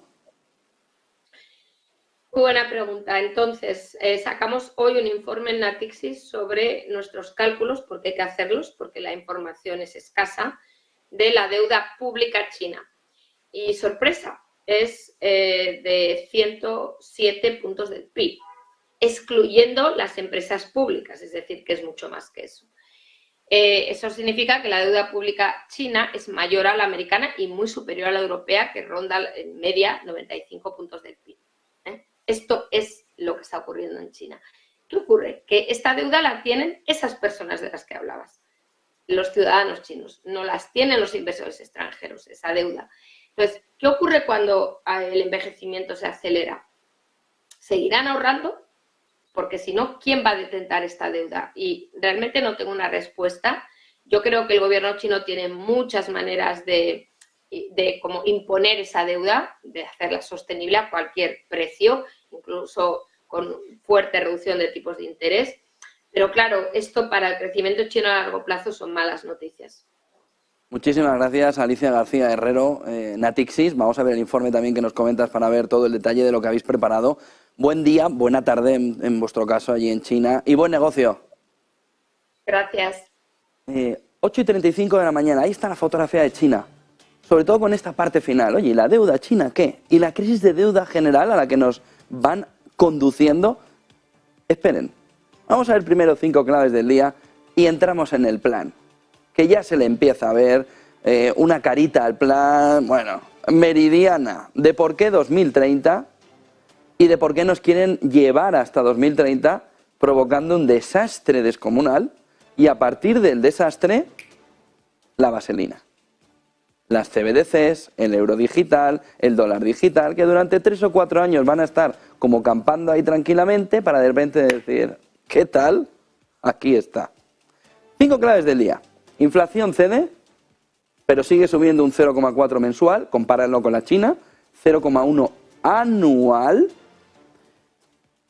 Muy buena pregunta. Entonces, sacamos hoy un informe en Natixis sobre nuestros cálculos, porque hay que hacerlos, porque la información es escasa, de la deuda pública china. Y sorpresa, es de 107 puntos del PIB, excluyendo las empresas públicas, es decir, que es mucho más que eso. Eso significa que la deuda pública china es mayor a la americana y muy superior a la europea, que ronda en media 95 puntos del PIB. Esto es lo que está ocurriendo en China. ¿Qué ocurre? Que esta deuda la tienen esas personas de las que hablabas, los ciudadanos chinos, no las tienen los inversores extranjeros, esa deuda. Entonces, ¿qué ocurre cuando el envejecimiento se acelera? ¿Seguirán ahorrando? Porque si no, ¿quién va a detentar esta deuda? Y realmente no tengo una respuesta. Yo creo que el gobierno chino tiene muchas maneras de como imponer esa deuda, de hacerla sostenible a cualquier precio, incluso con fuerte reducción de tipos de interés. Pero claro, esto para el crecimiento chino a largo plazo son malas noticias. Muchísimas gracias, Alicia García Herrero, Natixis. Vamos a ver el informe también que nos comentas para ver todo el detalle de lo que habéis preparado. Buen día, buena tarde en vuestro caso allí en China y buen negocio. Gracias. 8:35 de la mañana, ahí está la fotografía de China. Sobre todo con esta parte final. Oye, ¿y la deuda china qué? ¿Y la crisis de deuda general a la que nos van conduciendo? Esperen, vamos a ver primero 5 claves del día y entramos en el plan. Que ya se le empieza a ver una carita al plan, bueno, meridiana, de por qué 2030 y de por qué nos quieren llevar hasta 2030 provocando un desastre descomunal y a partir del desastre, la vaselina. Las CBDCs, el euro digital, el dólar digital, que durante 3 o 4 años van a estar como campando ahí tranquilamente para de repente decir, ¿qué tal? Aquí está. 5 claves del día. Inflación cede, pero sigue subiendo un 0,4 mensual, compárenlo con la China, 0,1 anual.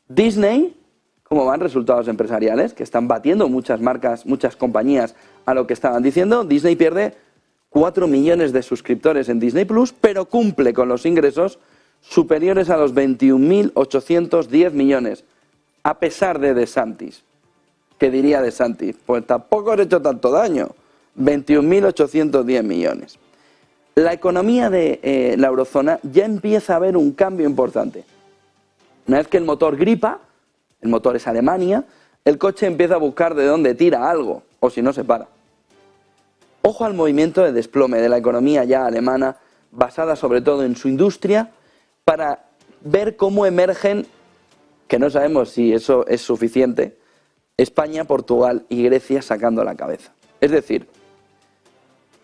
Disney, ¿cómo van resultados empresariales? Que están batiendo muchas marcas, muchas compañías a lo que estaban diciendo. Disney pierde 4 millones de suscriptores en Disney Plus, pero cumple con los ingresos superiores a los 21.810 millones, a pesar de DeSantis. ¿Qué diría DeSantis? Pues tampoco han hecho tanto daño. 21.810 millones. La economía de la eurozona ya empieza a ver un cambio importante. Una vez que el motor gripa, el motor es Alemania, el coche empieza a buscar de dónde tira algo, o si no se para. Ojo al movimiento de desplome de la economía ya alemana, basada sobre todo en su industria, para ver cómo emergen, que no sabemos si eso es suficiente, España, Portugal y Grecia sacando la cabeza. Es decir,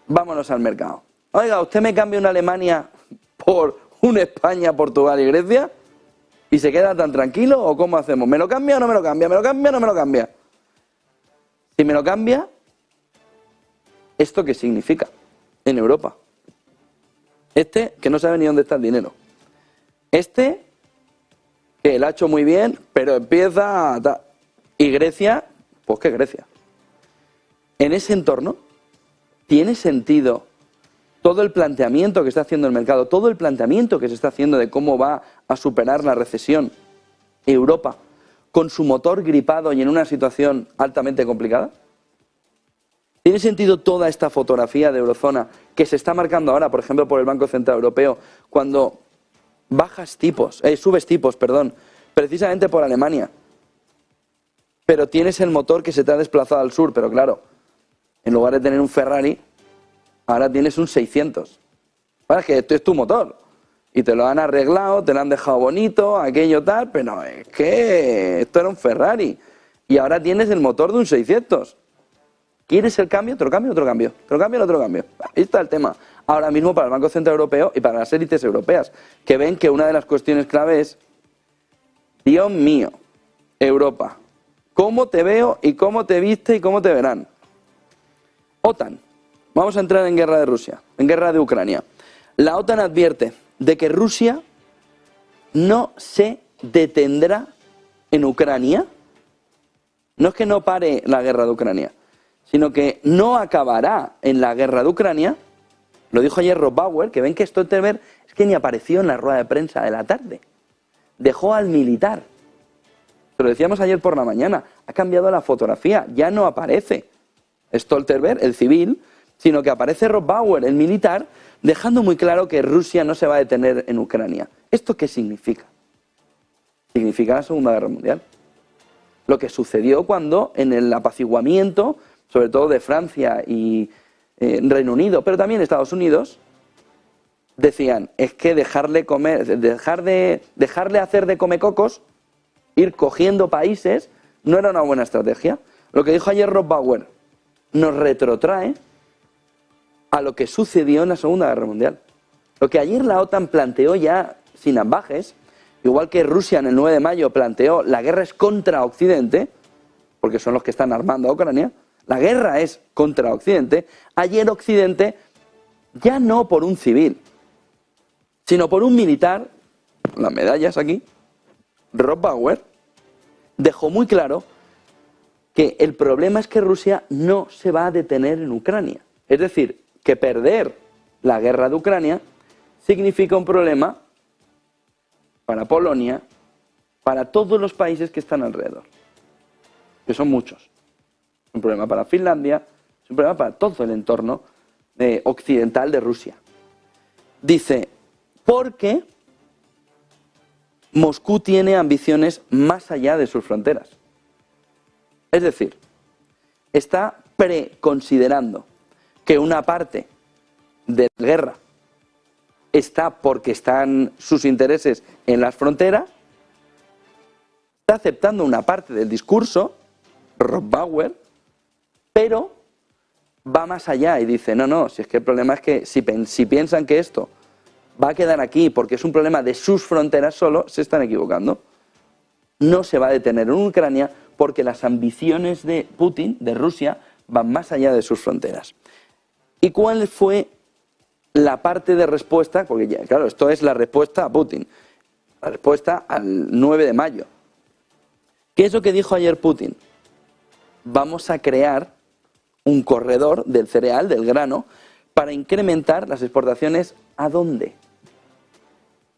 vámonos al mercado. Oiga, ¿usted me cambia una Alemania por una España, Portugal y Grecia? ¿Y se queda tan tranquilo o cómo hacemos? ¿Me lo cambia o no me lo cambia? ¿Me lo cambia o no me lo cambia? Si me lo cambia, ¿esto qué significa en Europa? Que no sabe ni dónde está el dinero. Que lo ha hecho muy bien, pero empieza a... Y Grecia, pues ¿qué Grecia? En ese entorno, ¿tiene sentido todo el planteamiento que está haciendo el mercado, todo el planteamiento que se está haciendo de cómo va a superar la recesión Europa con su motor gripado y en una situación altamente complicada? ¿Tiene sentido toda esta fotografía de eurozona que se está marcando ahora, por ejemplo, por el Banco Central Europeo, cuando subes tipos, precisamente por Alemania, pero tienes el motor que se te ha desplazado al sur, pero claro, en lugar de tener un Ferrari, ahora tienes un 600. Es que esto es tu motor. Y te lo han arreglado, te lo han dejado bonito, aquello tal, pero es que esto era un Ferrari. Y ahora tienes el motor de un 600. ¿Quieres el cambio? Te lo cambio, otro cambio. Te lo cambio, otro cambio. Ahí está el tema. Ahora mismo para el Banco Central Europeo y para las élites europeas, que ven que una de las cuestiones clave es, Dios mío, Europa, ¿cómo te veo y cómo te viste y cómo te verán? OTAN. Vamos a entrar en guerra de Rusia, en guerra de Ucrania. La OTAN advierte de que Rusia no se detendrá en Ucrania. No es que no pare la guerra de Ucrania, sino que no acabará en la guerra de Ucrania. Lo dijo ayer Rob Bauer, que ven que Stoltenberg es que ni apareció en la rueda de prensa de la tarde. Dejó al militar. Se lo decíamos ayer por la mañana. Ha cambiado la fotografía, ya no aparece Stoltenberg, el civil, sino que aparece Rob Bauer, el militar, dejando muy claro que Rusia no se va a detener en Ucrania. ¿Esto qué significa? Significa la Segunda Guerra Mundial. Lo que sucedió cuando en el apaciguamiento, sobre todo de Francia y Reino Unido, pero también Estados Unidos, decían, es que dejarle hacer de comecocos, ir cogiendo países, no era una buena estrategia. Lo que dijo ayer Rob Bauer nos retrotrae a lo que sucedió en la Segunda Guerra Mundial. Lo que ayer la OTAN planteó ya sin ambajes, igual que Rusia en el 9 de mayo planteó la guerra es contra Occidente, porque son los que están armando a Ucrania, la guerra es contra Occidente. Ayer Occidente, ya no por un civil, sino por un militar, las medallas aquí, Rob Bauer, dejó muy claro que el problema es que Rusia no se va a detener en Ucrania. Es decir, que perder la guerra de Ucrania significa un problema para Polonia, para todos los países que están alrededor, que son muchos. Es un problema para Finlandia, es un problema para todo el entorno occidental de Rusia. Dice, porque Moscú tiene ambiciones más allá de sus fronteras. Es decir, está preconsiderando que una parte de la guerra está porque están sus intereses en las fronteras, está aceptando una parte del discurso, Rob Bauer, Pero va más allá y dice, no, si es que el problema es que si piensan que esto va a quedar aquí porque es un problema de sus fronteras solo, se están equivocando. No se va a detener en Ucrania porque las ambiciones de Putin, de Rusia, van más allá de sus fronteras. ¿Y cuál fue la parte de respuesta? Porque ya, claro, esto es la respuesta a Putin, la respuesta al 9 de mayo. ¿Qué es lo que dijo ayer Putin? Vamos a crear un corredor del cereal, del grano, para incrementar las exportaciones ¿a dónde?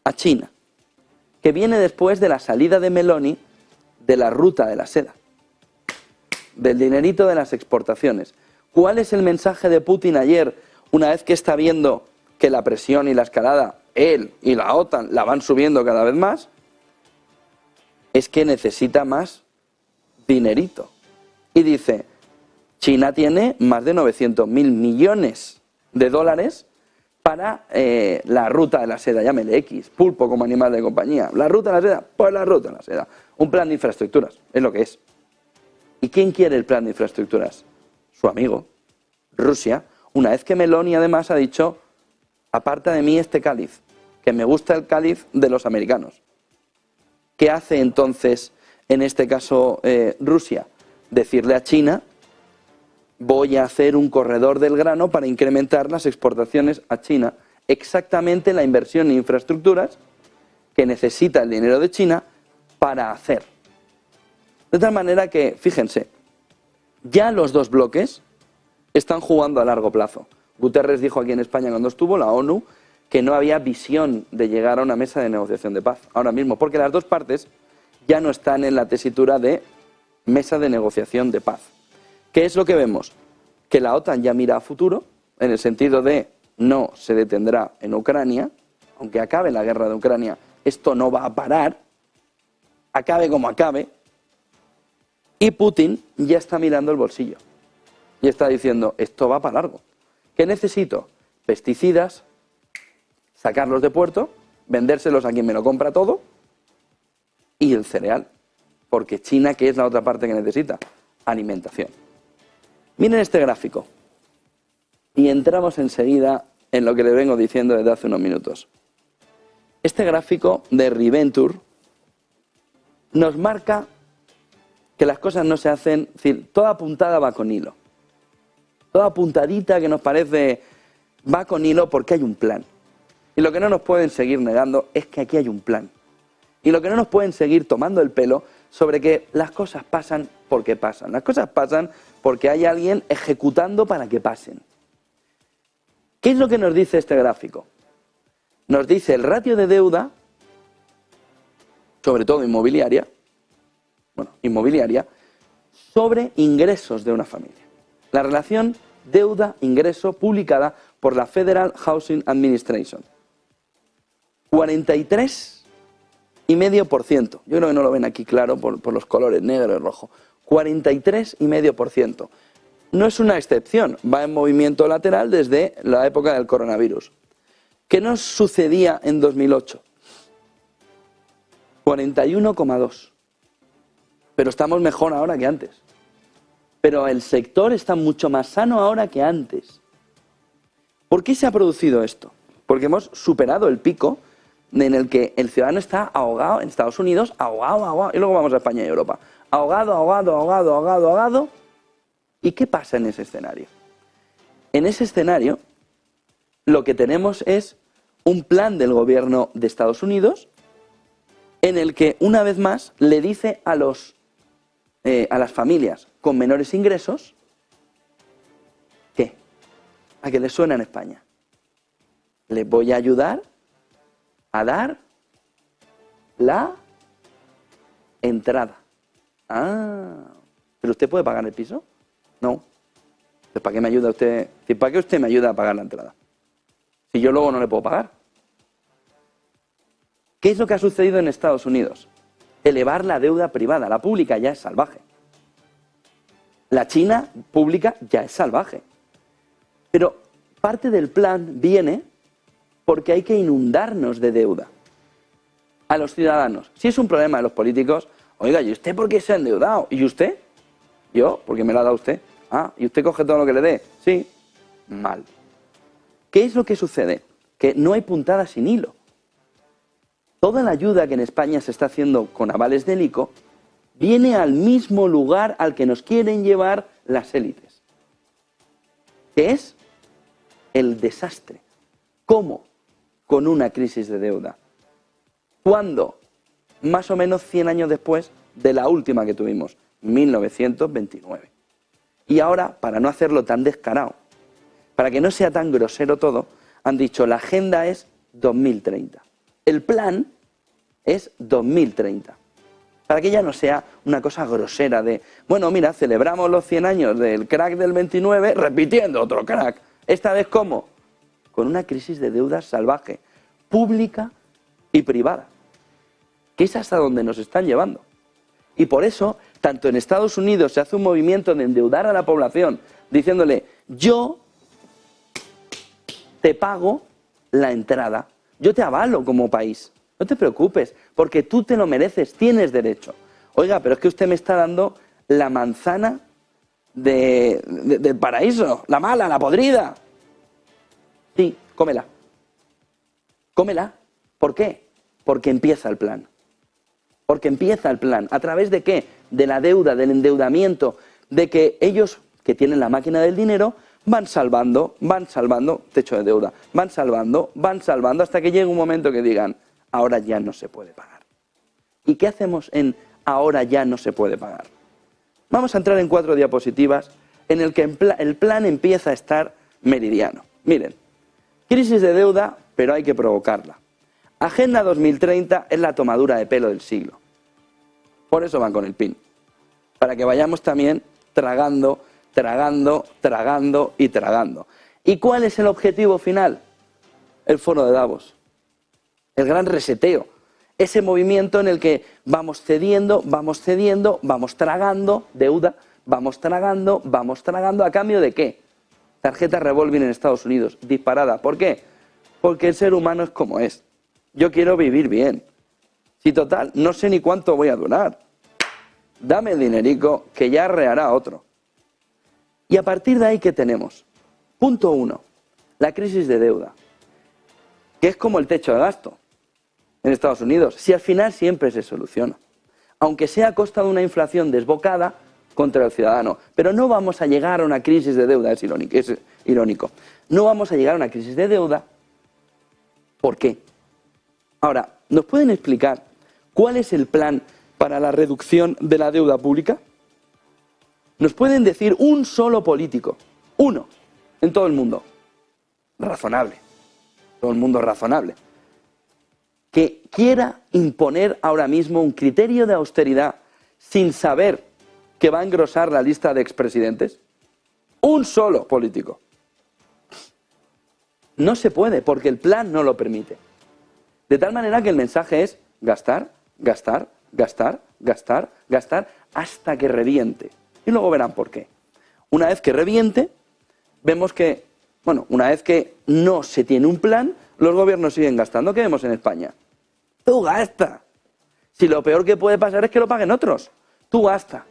A China, que viene después de la salida de Meloni de la ruta de la seda, del dinerito de las exportaciones. ¿Cuál es el mensaje de Putin ayer, una vez que está viendo que la presión y la escalada, él y la OTAN, la van subiendo cada vez más? Es que necesita más dinerito. Y dice, China tiene más de 900.000 millones de dólares para la ruta de la seda, llámele X, pulpo como animal de compañía. ¿La ruta de la seda? Pues la ruta de la seda. Un plan de infraestructuras, es lo que es. ¿Y quién quiere el plan de infraestructuras? Su amigo, Rusia, una vez que Meloni además ha dicho, aparta de mí este cáliz, que me gusta el cáliz de los americanos. ¿Qué hace entonces, en este caso, Rusia? Decirle a China, voy a hacer un corredor del grano para incrementar las exportaciones a China. Exactamente la inversión en infraestructuras que necesita el dinero de China para hacer. De tal manera que, fíjense, ya los dos bloques están jugando a largo plazo. Guterres dijo aquí en España cuando estuvo, la ONU, que no había visión de llegar a una mesa de negociación de paz ahora mismo, porque las dos partes ya no están en la tesitura de mesa de negociación de paz. ¿Qué es lo que vemos? Que la OTAN ya mira a futuro, en el sentido de no se detendrá en Ucrania, aunque acabe la guerra de Ucrania, esto no va a parar, acabe como acabe, y Putin ya está mirando el bolsillo. Y está diciendo, esto va para largo. ¿Qué necesito? Pesticidas, sacarlos de puerto, vendérselos a quien me lo compra todo, y el cereal. Porque China, ¿qué es la otra parte que necesita? Alimentación. Miren este gráfico. Y entramos enseguida en lo que les vengo diciendo desde hace unos minutos. Este gráfico de Riventure nos marca que las cosas no se hacen, es decir, toda puntada va con hilo. Toda puntadita que nos parece va con hilo porque hay un plan. Y lo que no nos pueden seguir negando es que aquí hay un plan. Y lo que no nos pueden seguir tomando el pelo sobre que las cosas pasan porque pasan. Las cosas pasan porque hay alguien ejecutando para que pasen. ¿Qué es lo que nos dice este gráfico? Nos dice el ratio de deuda, sobre todo inmobiliaria, sobre ingresos de una familia. La relación deuda-ingreso publicada por la Federal Housing Administration. 43,5%. Yo creo que no lo ven aquí claro por los colores negro y rojo. 43,5%. No es una excepción, va en movimiento lateral desde la época del coronavirus. ¿Qué nos sucedía en 2008? 41,2%. Pero estamos mejor ahora que antes. Pero el sector está mucho más sano ahora que antes. ¿Por qué se ha producido esto? Porque hemos superado el pico en el que el ciudadano está ahogado en Estados Unidos, ahogado, y luego vamos a España y Europa. Ahogado. ¿Y qué pasa en ese escenario? En ese escenario, lo que tenemos es un plan del gobierno de Estados Unidos en el que, una vez más, le dice a las familias con menores ingresos, ¿qué? ¿A qué les suena en España? Les voy a ayudar a dar la entrada. ¿Pero usted puede pagar el piso? No. Pues ¿para qué me ayuda usted? ¿Para qué usted me ayuda a pagar la entrada? Si yo luego no le puedo pagar. ¿Qué es lo que ha sucedido en Estados Unidos? Elevar la deuda privada. La pública ya es salvaje. La China pública ya es salvaje. Pero parte del plan viene porque hay que inundarnos de deuda a los ciudadanos. Si es un problema de los políticos, oiga, ¿y usted por qué se ha endeudado? ¿Y usted? Yo, porque me lo ha dado usted. Ah, ¿y usted coge todo lo que le dé? Sí. Mal. ¿Qué es lo que sucede? Que no hay puntada sin hilo. Toda la ayuda que en España se está haciendo con avales del ICO viene al mismo lugar al que nos quieren llevar las élites, que es el desastre. ¿Cómo? Con una crisis de deuda. ¿Cuándo? Más o menos 100 años después de la última que tuvimos, 1929. Y ahora, para no hacerlo tan descarado, para que no sea tan grosero todo, han dicho la agenda es 2030. El plan es 2030. Para que ya no sea una cosa grosera de, bueno, mira, celebramos los 100 años del crack del 29 repitiendo otro crack. ¿Esta vez cómo? Con una crisis de deuda salvaje, pública y privada, que es hasta donde nos están llevando. Y por eso, tanto en Estados Unidos se hace un movimiento de endeudar a la población, diciéndole, yo te pago la entrada, yo te avalo como país, no te preocupes, porque tú te lo mereces, tienes derecho. Oiga, pero es que usted me está dando la manzana del paraíso, la mala, la podrida. Sí, cómela. Cómela. ¿Por qué? Porque empieza el plan. Porque empieza el plan. ¿A través de qué? De la deuda, del endeudamiento, de que ellos, que tienen la máquina del dinero, van salvando, techo de deuda, van salvando, hasta que llegue un momento que digan, ahora ya no se puede pagar. ¿Y qué hacemos en ahora ya no se puede pagar? Vamos a entrar en 4 diapositivas en el que el plan empieza a estar meridiano. Miren, crisis de deuda, pero hay que provocarla. Agenda 2030 es la tomadura de pelo del siglo. Por eso van con el PIN. Para que vayamos también tragando y tragando. ¿Y cuál es el objetivo final? El foro de Davos. El gran reseteo. Ese movimiento en el que vamos cediendo, vamos tragando deuda, vamos tragando, ¿a cambio de qué? Tarjeta revolving en Estados Unidos, disparada. ¿Por qué? Porque el ser humano es como es. Yo quiero vivir bien. Si total, no sé ni cuánto voy a durar. Dame el dinerico que ya rehará otro. Y a partir de ahí, ¿qué tenemos? Punto 1, la crisis de deuda, que es como el techo de gasto en Estados Unidos, si al final siempre se soluciona, aunque sea a costa de una inflación desbocada contra el ciudadano. Pero no vamos a llegar a una crisis de deuda, es irónico. No vamos a llegar a una crisis de deuda. ¿Por qué? Ahora, ¿nos pueden explicar cuál es el plan para la reducción de la deuda pública? ¿Nos pueden decir un solo político, uno, en todo el mundo, razonable, todo el mundo razonable, que quiera imponer ahora mismo un criterio de austeridad sin saber que va a engrosar la lista de expresidentes? Un solo político. No se puede, porque el plan no lo permite. De tal manera que el mensaje es gastar, gastar, gastar, gastar, gastar, hasta que reviente. Y luego verán por qué. Una vez que reviente, vemos que, una vez que no se tiene un plan, los gobiernos siguen gastando. ¿Qué vemos en España? Tú gasta. Si lo peor que puede pasar es que lo paguen otros. Tú gasta.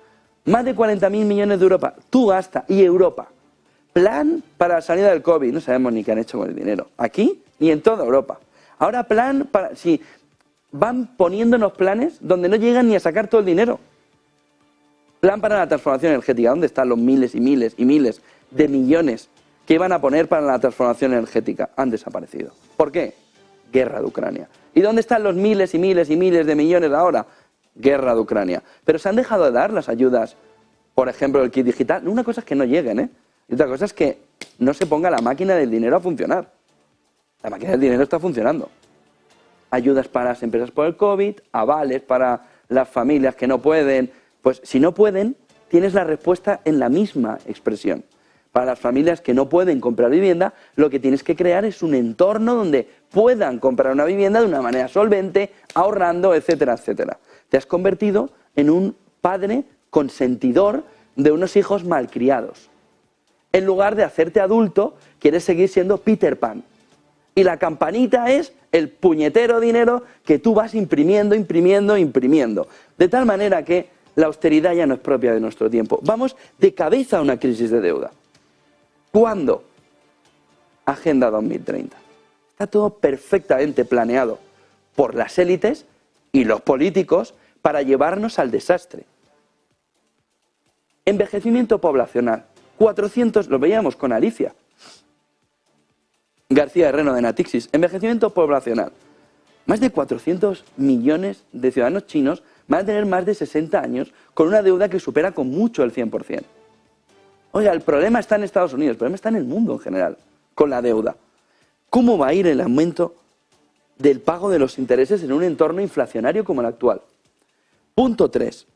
Más de 40.000 millones de Europa. Tú gasta. Y Europa. Plan para la salida del COVID. No sabemos ni qué han hecho con el dinero. Aquí ni en toda Europa. Ahora plan para... Si van poniéndonos planes donde no llegan ni a sacar todo el dinero. Plan para la transformación energética. ¿Dónde están los miles y miles y miles de millones que iban a poner para la transformación energética? Han desaparecido. ¿Por qué? Guerra de Ucrania. ¿Y dónde están los miles y miles y miles de millones ahora? Guerra de Ucrania. Pero se han dejado de dar las ayudas, por ejemplo, el kit digital. Una cosa es que no lleguen, y otra cosa es que no se ponga la máquina del dinero a funcionar. La máquina del dinero está funcionando. Ayudas para las empresas por el COVID, avales para las familias que no pueden. Pues si no pueden, tienes la respuesta en la misma expresión. Para las familias que no pueden comprar vivienda, lo que tienes que crear es un entorno donde puedan comprar una vivienda de una manera solvente, ahorrando, etcétera, etcétera. Te has convertido en un padre consentidor de unos hijos malcriados. En lugar de hacerte adulto, quieres seguir siendo Peter Pan. Y la campanita es el puñetero dinero que tú vas imprimiendo. De tal manera que La austeridad ya no es propia de nuestro tiempo. Vamos de cabeza a una crisis de deuda. ¿Cuándo? Agenda 2030. Está todo perfectamente planeado por las élites y los políticos para llevarnos al desastre. Envejecimiento poblacional. 400, lo veíamos con Alicia García Herrero de Natixis. Envejecimiento poblacional. Más de 400 millones de ciudadanos chinos van a tener más de 60 años con una deuda que supera con mucho el 100%. Oiga, el problema está en Estados Unidos, el problema está en el mundo en general, con la deuda. ¿Cómo va a ir el aumento del pago de los intereses en un entorno inflacionario como el actual? Punto 3.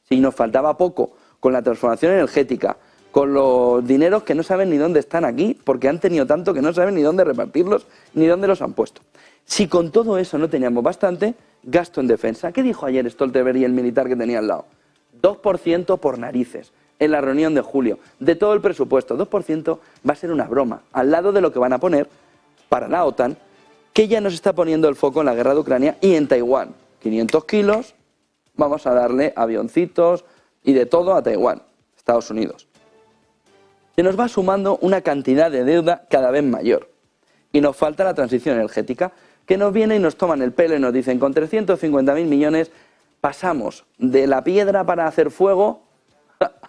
Si nos faltaba poco con la transformación energética, con los dineros que no saben ni dónde están aquí, porque han tenido tanto que no saben ni dónde repartirlos, ni dónde los han puesto. Si con todo eso no teníamos bastante, gasto en defensa. ¿Qué dijo ayer Stoltenberg y el militar que tenía al lado? 2% por narices, en la reunión de julio, de todo el presupuesto. 2% va a ser una broma, al lado de lo que van a poner para la OTAN, que ya nos está poniendo el foco en la guerra de Ucrania y en Taiwán. 500 kilos, vamos a darle avioncitos y de todo a Taiwán, Estados Unidos. Se nos va sumando una cantidad de deuda cada vez mayor. Y nos falta la transición energética, que nos viene y nos toman el pelo y nos dicen, con 350.000 millones pasamos de la piedra para hacer fuego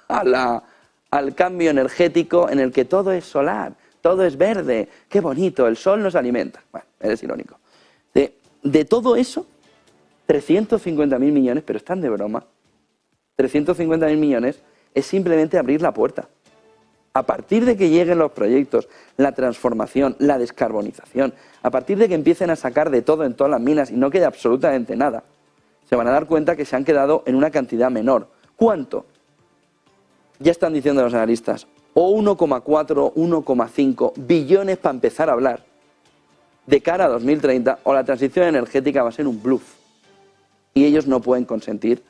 al cambio energético en el que todo es solar, todo es verde, qué bonito, el sol nos alimenta. Bueno, eres irónico. De todo eso, 350.000 millones, pero están de broma. 350.000 millones es simplemente abrir la puerta. A partir de que lleguen los proyectos, la transformación, la descarbonización, a partir de que empiecen a sacar de todo en todas las minas y no quede absolutamente nada, se van a dar cuenta que se han quedado en una cantidad menor. ¿Cuánto? Ya están diciendo los analistas, o 1,4, 1,5 billones para empezar a hablar de cara a 2030, o la transición energética va a ser un bluff. Y ellos no pueden consentir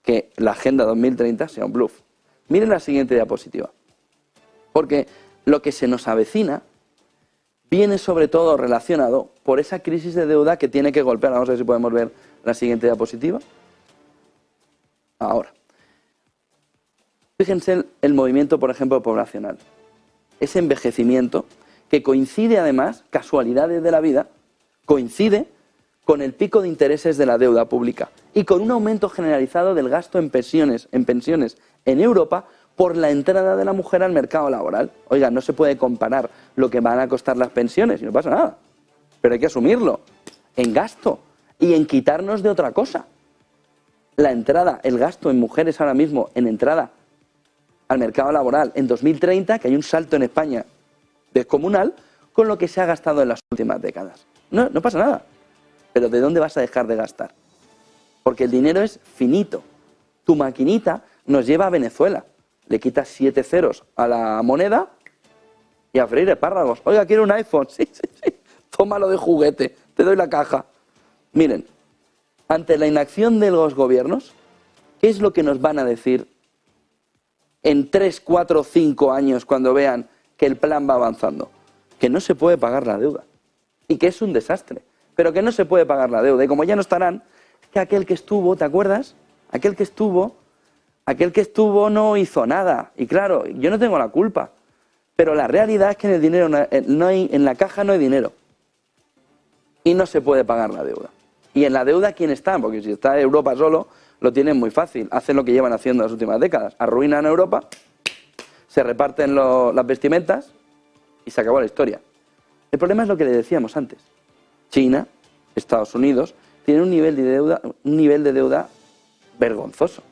que la Agenda 2030 sea un bluff. Miren la siguiente diapositiva. Porque lo que se nos avecina viene sobre todo relacionado por esa crisis de deuda que tiene que golpear. Vamos a ver si podemos ver la siguiente diapositiva. Ahora. Fíjense el movimiento, por ejemplo, poblacional. Ese envejecimiento que coincide además, casualidades de la vida, coincide con el pico de intereses de la deuda pública y con un aumento generalizado del gasto en pensiones en Europa por la entrada de la mujer al mercado laboral. Oiga, no se puede comparar lo que van a costar las pensiones y no pasa nada, pero hay que asumirlo en gasto y en quitarnos de otra cosa. La entrada, el gasto en mujeres ahora mismo en entrada al mercado laboral en 2030, que hay un salto en España descomunal con lo que se ha gastado en las últimas décadas. No pasa nada, pero ¿de dónde vas a dejar de gastar? Porque el dinero es finito. Tu maquinita nos lleva a Venezuela. Le quitas 7 ceros a la moneda y a freír espárragos. Oiga, quiero un iPhone. Sí. Tómalo de juguete. Te doy la caja. Miren, ante la inacción de los gobiernos, ¿qué es lo que nos van a decir en 3, 4, 5 años cuando vean que el plan va avanzando? Que no se puede pagar la deuda. Y que es un desastre. Pero que no se puede pagar la deuda. Y como ya no estarán, que aquel que estuvo, ¿te acuerdas? Aquel que estuvo no hizo nada. Y claro, yo no tengo la culpa. Pero la realidad es que en el dinero en la caja no hay dinero. Y no se puede pagar la deuda. Y en la deuda, ¿quién está? Porque si está Europa solo, lo tienen muy fácil. Hacen lo que llevan haciendo las últimas décadas. Arruinan a Europa, se reparten las vestimentas y se acabó la historia. El problema es lo que le decíamos antes. China, Estados Unidos, tienen un nivel de deuda vergonzoso.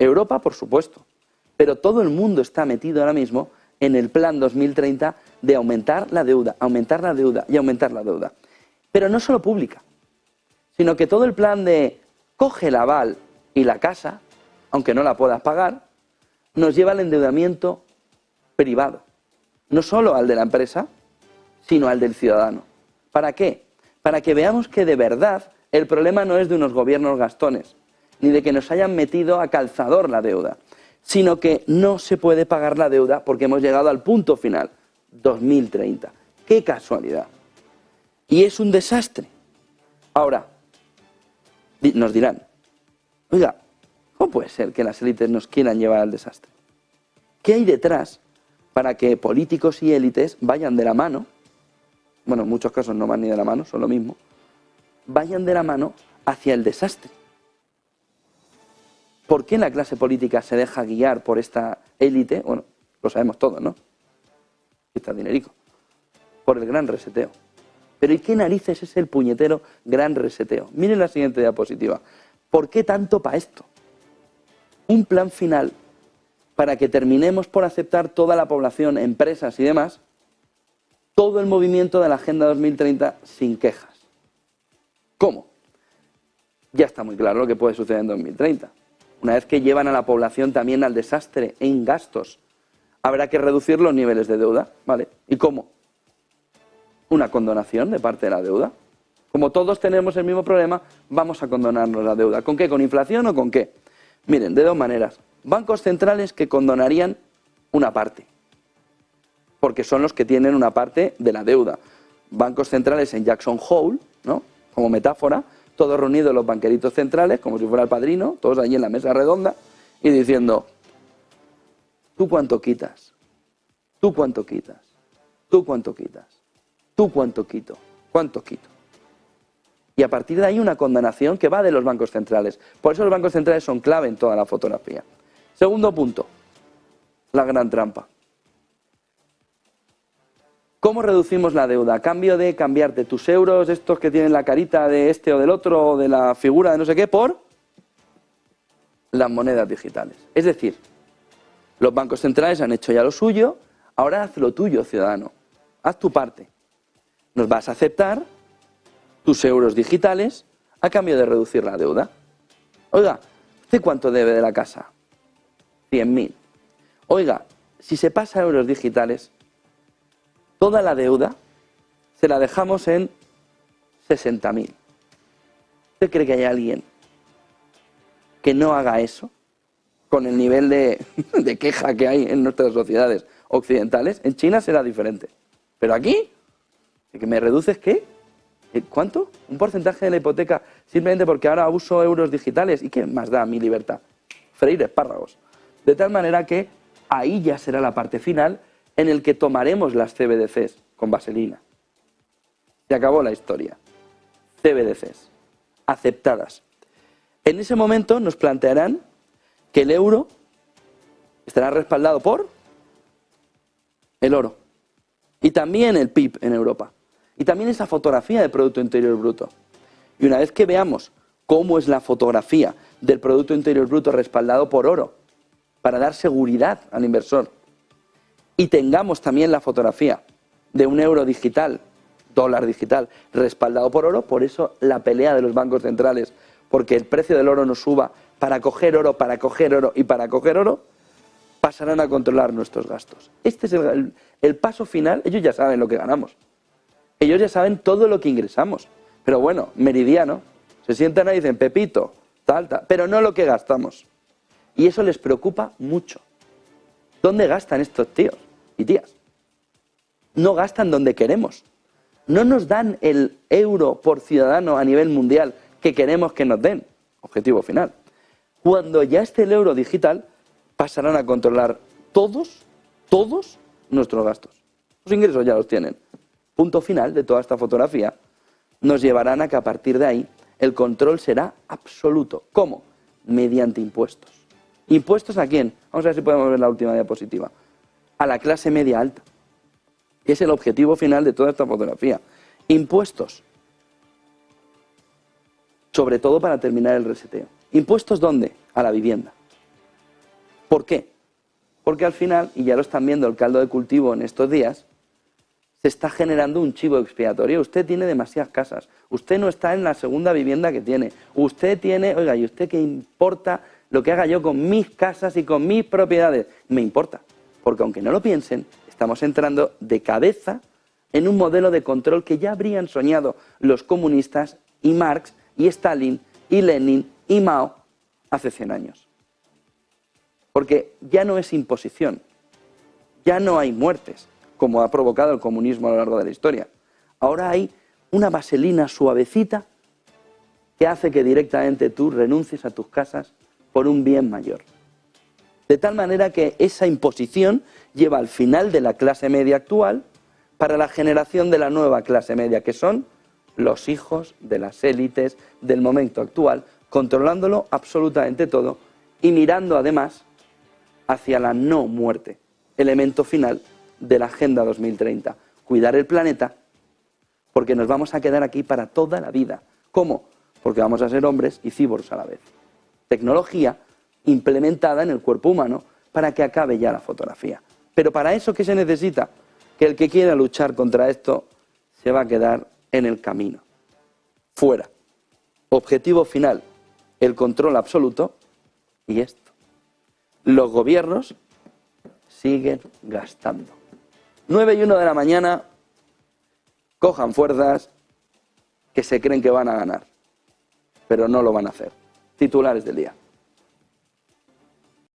Europa, por supuesto, pero todo el mundo está metido ahora mismo en el plan 2030 de aumentar la deuda y aumentar la deuda. Pero no solo pública, sino que todo el plan de coge el aval y la casa, aunque no la puedas pagar, nos lleva al endeudamiento privado. No solo al de la empresa, sino al del ciudadano. ¿Para qué? Para que veamos que de verdad el problema no es de unos gobiernos gastones, ni de que nos hayan metido a calzador la deuda, sino que no se puede pagar la deuda porque hemos llegado al punto final, 2030. ¡Qué casualidad! Y es un desastre. Ahora, nos dirán, oiga, ¿Cómo puede ser que las élites nos quieran llevar al desastre? ¿Qué hay detrás para que políticos y élites vayan de la mano? Bueno, en muchos casos no van ni de la mano, son lo mismo. Vayan de la mano hacia el desastre. ¿Por qué la clase política se deja guiar por esta élite? Bueno, lo sabemos todos, ¿no? Está dinerico. Por el gran reseteo. Pero ¿y qué narices es el puñetero gran reseteo? Miren la siguiente diapositiva. ¿Por qué tanto para esto? Un plan final para que terminemos por aceptar toda la población, empresas y demás, todo el movimiento de la Agenda 2030 sin quejas. ¿Cómo? Ya está muy claro lo que puede suceder en 2030. Una vez que llevan a la población también al desastre en gastos, habrá que reducir los niveles de deuda, ¿vale? ¿Y cómo? Una condonación de parte de la deuda. Como todos tenemos el mismo problema, vamos a condonarnos la deuda. ¿Con qué? ¿Con inflación o con qué? Miren, de dos maneras. Bancos centrales que condonarían una parte, porque son los que tienen una parte de la deuda. Bancos centrales en Jackson Hole, ¿no? Como metáfora, todos reunidos los banqueritos centrales, como si fuera el padrino, todos allí en la mesa redonda, y diciendo, ¿tú cuánto quitas? ¿Tú cuánto quitas? ¿Tú cuánto quitas? ¿Tú cuánto quito? ¿Cuánto quito? Y a partir de ahí una condonación que va de los bancos centrales. Por eso los bancos centrales son clave en toda la fotografía. Segundo punto, la gran trampa. ¿Cómo reducimos la deuda? A cambio de cambiarte tus euros, estos que tienen la carita de este o del otro, o de la figura de no sé qué, por las monedas digitales. Es decir, los bancos centrales han hecho ya lo suyo, ahora haz lo tuyo, ciudadano. Haz tu parte. Nos vas a aceptar tus euros digitales a cambio de reducir la deuda. Oiga, ¿usted cuánto debe de la casa? 100.000. Oiga, si se pasa a euros digitales, toda la deuda se la dejamos en 60.000. ¿Usted cree que hay alguien que no haga eso? Con el nivel de queja que hay en nuestras sociedades occidentales. En China será diferente. Pero aquí, ¿que me reduces qué? ¿Cuánto? Un porcentaje de la hipoteca simplemente porque ahora uso euros digitales. ¿Y qué más da mi libertad? Freír espárragos. De tal manera que ahí ya será la parte final en el que tomaremos las CBDCs con vaselina. Se acabó la historia. CBDCs. Aceptadas. En ese momento nos plantearán que el euro estará respaldado por el oro. Y también el PIB en Europa. Y también esa fotografía del Producto Interior Bruto. Y una vez que veamos cómo es la fotografía del Producto Interior Bruto respaldado por oro, para dar seguridad al inversor, y tengamos también la fotografía de un euro digital, dólar digital, respaldado por oro, por eso la pelea de los bancos centrales, porque el precio del oro no suba, para coger oro, para coger oro y para coger oro, pasarán a controlar nuestros gastos. Este es el paso final. Ellos ya saben lo que ganamos. Ellos ya saben todo lo que ingresamos. Pero bueno, meridiano. Se sientan ahí y dicen, Pepito, tal, pero no lo que gastamos. Y eso les preocupa mucho. ¿Dónde gastan estos tíos y tías? No gastan donde queremos. No nos dan el euro por ciudadano a nivel mundial que queremos que nos den. Objetivo final. Cuando ya esté el euro digital, pasarán a controlar todos nuestros gastos. Los ingresos ya los tienen. Punto final de toda esta fotografía. Nos llevarán a que a partir de ahí el control será absoluto. ¿Cómo? Mediante impuestos. ¿Impuestos a quién? Vamos a ver si podemos ver la última diapositiva. A la clase media alta. Que es el objetivo final de toda esta fotografía. Impuestos. Sobre todo para terminar el reseteo. ¿Impuestos dónde? A la vivienda. ¿Por qué? Porque al final, y ya lo están viendo el caldo de cultivo en estos días, se está generando un chivo expiatorio. Usted tiene demasiadas casas. Usted no está en la segunda vivienda que tiene. Usted tiene, oiga, ¿y usted qué importa lo que haga yo con mis casas y con mis propiedades? Me importa. Porque aunque no lo piensen, estamos entrando de cabeza en un modelo de control que ya habrían soñado los comunistas y Marx y Stalin y Lenin y Mao hace 100 años. Porque ya no es imposición, ya no hay muertes, como ha provocado el comunismo a lo largo de la historia. Ahora hay una vaselina suavecita que hace que directamente tú renuncies a tus casas por un bien mayor. De tal manera que esa imposición lleva al final de la clase media actual para la generación de la nueva clase media, que son los hijos de las élites del momento actual, controlándolo absolutamente todo y mirando además hacia la no muerte, elemento final de la Agenda 2030. Cuidar el planeta, porque nos vamos a quedar aquí para toda la vida. ¿Cómo? Porque vamos a ser hombres y cyborgs a la vez. Tecnología implementada en el cuerpo humano para que acabe ya la fotografía. Pero para eso, ¿qué se necesita? Que el que quiera luchar contra esto se va a quedar en el camino. Fuera. Objetivo final, el control absoluto. Y esto. Los gobiernos siguen gastando. 9:01 de la mañana, cojan fuerzas que se creen que van a ganar, pero no lo van a hacer. Titulares del día.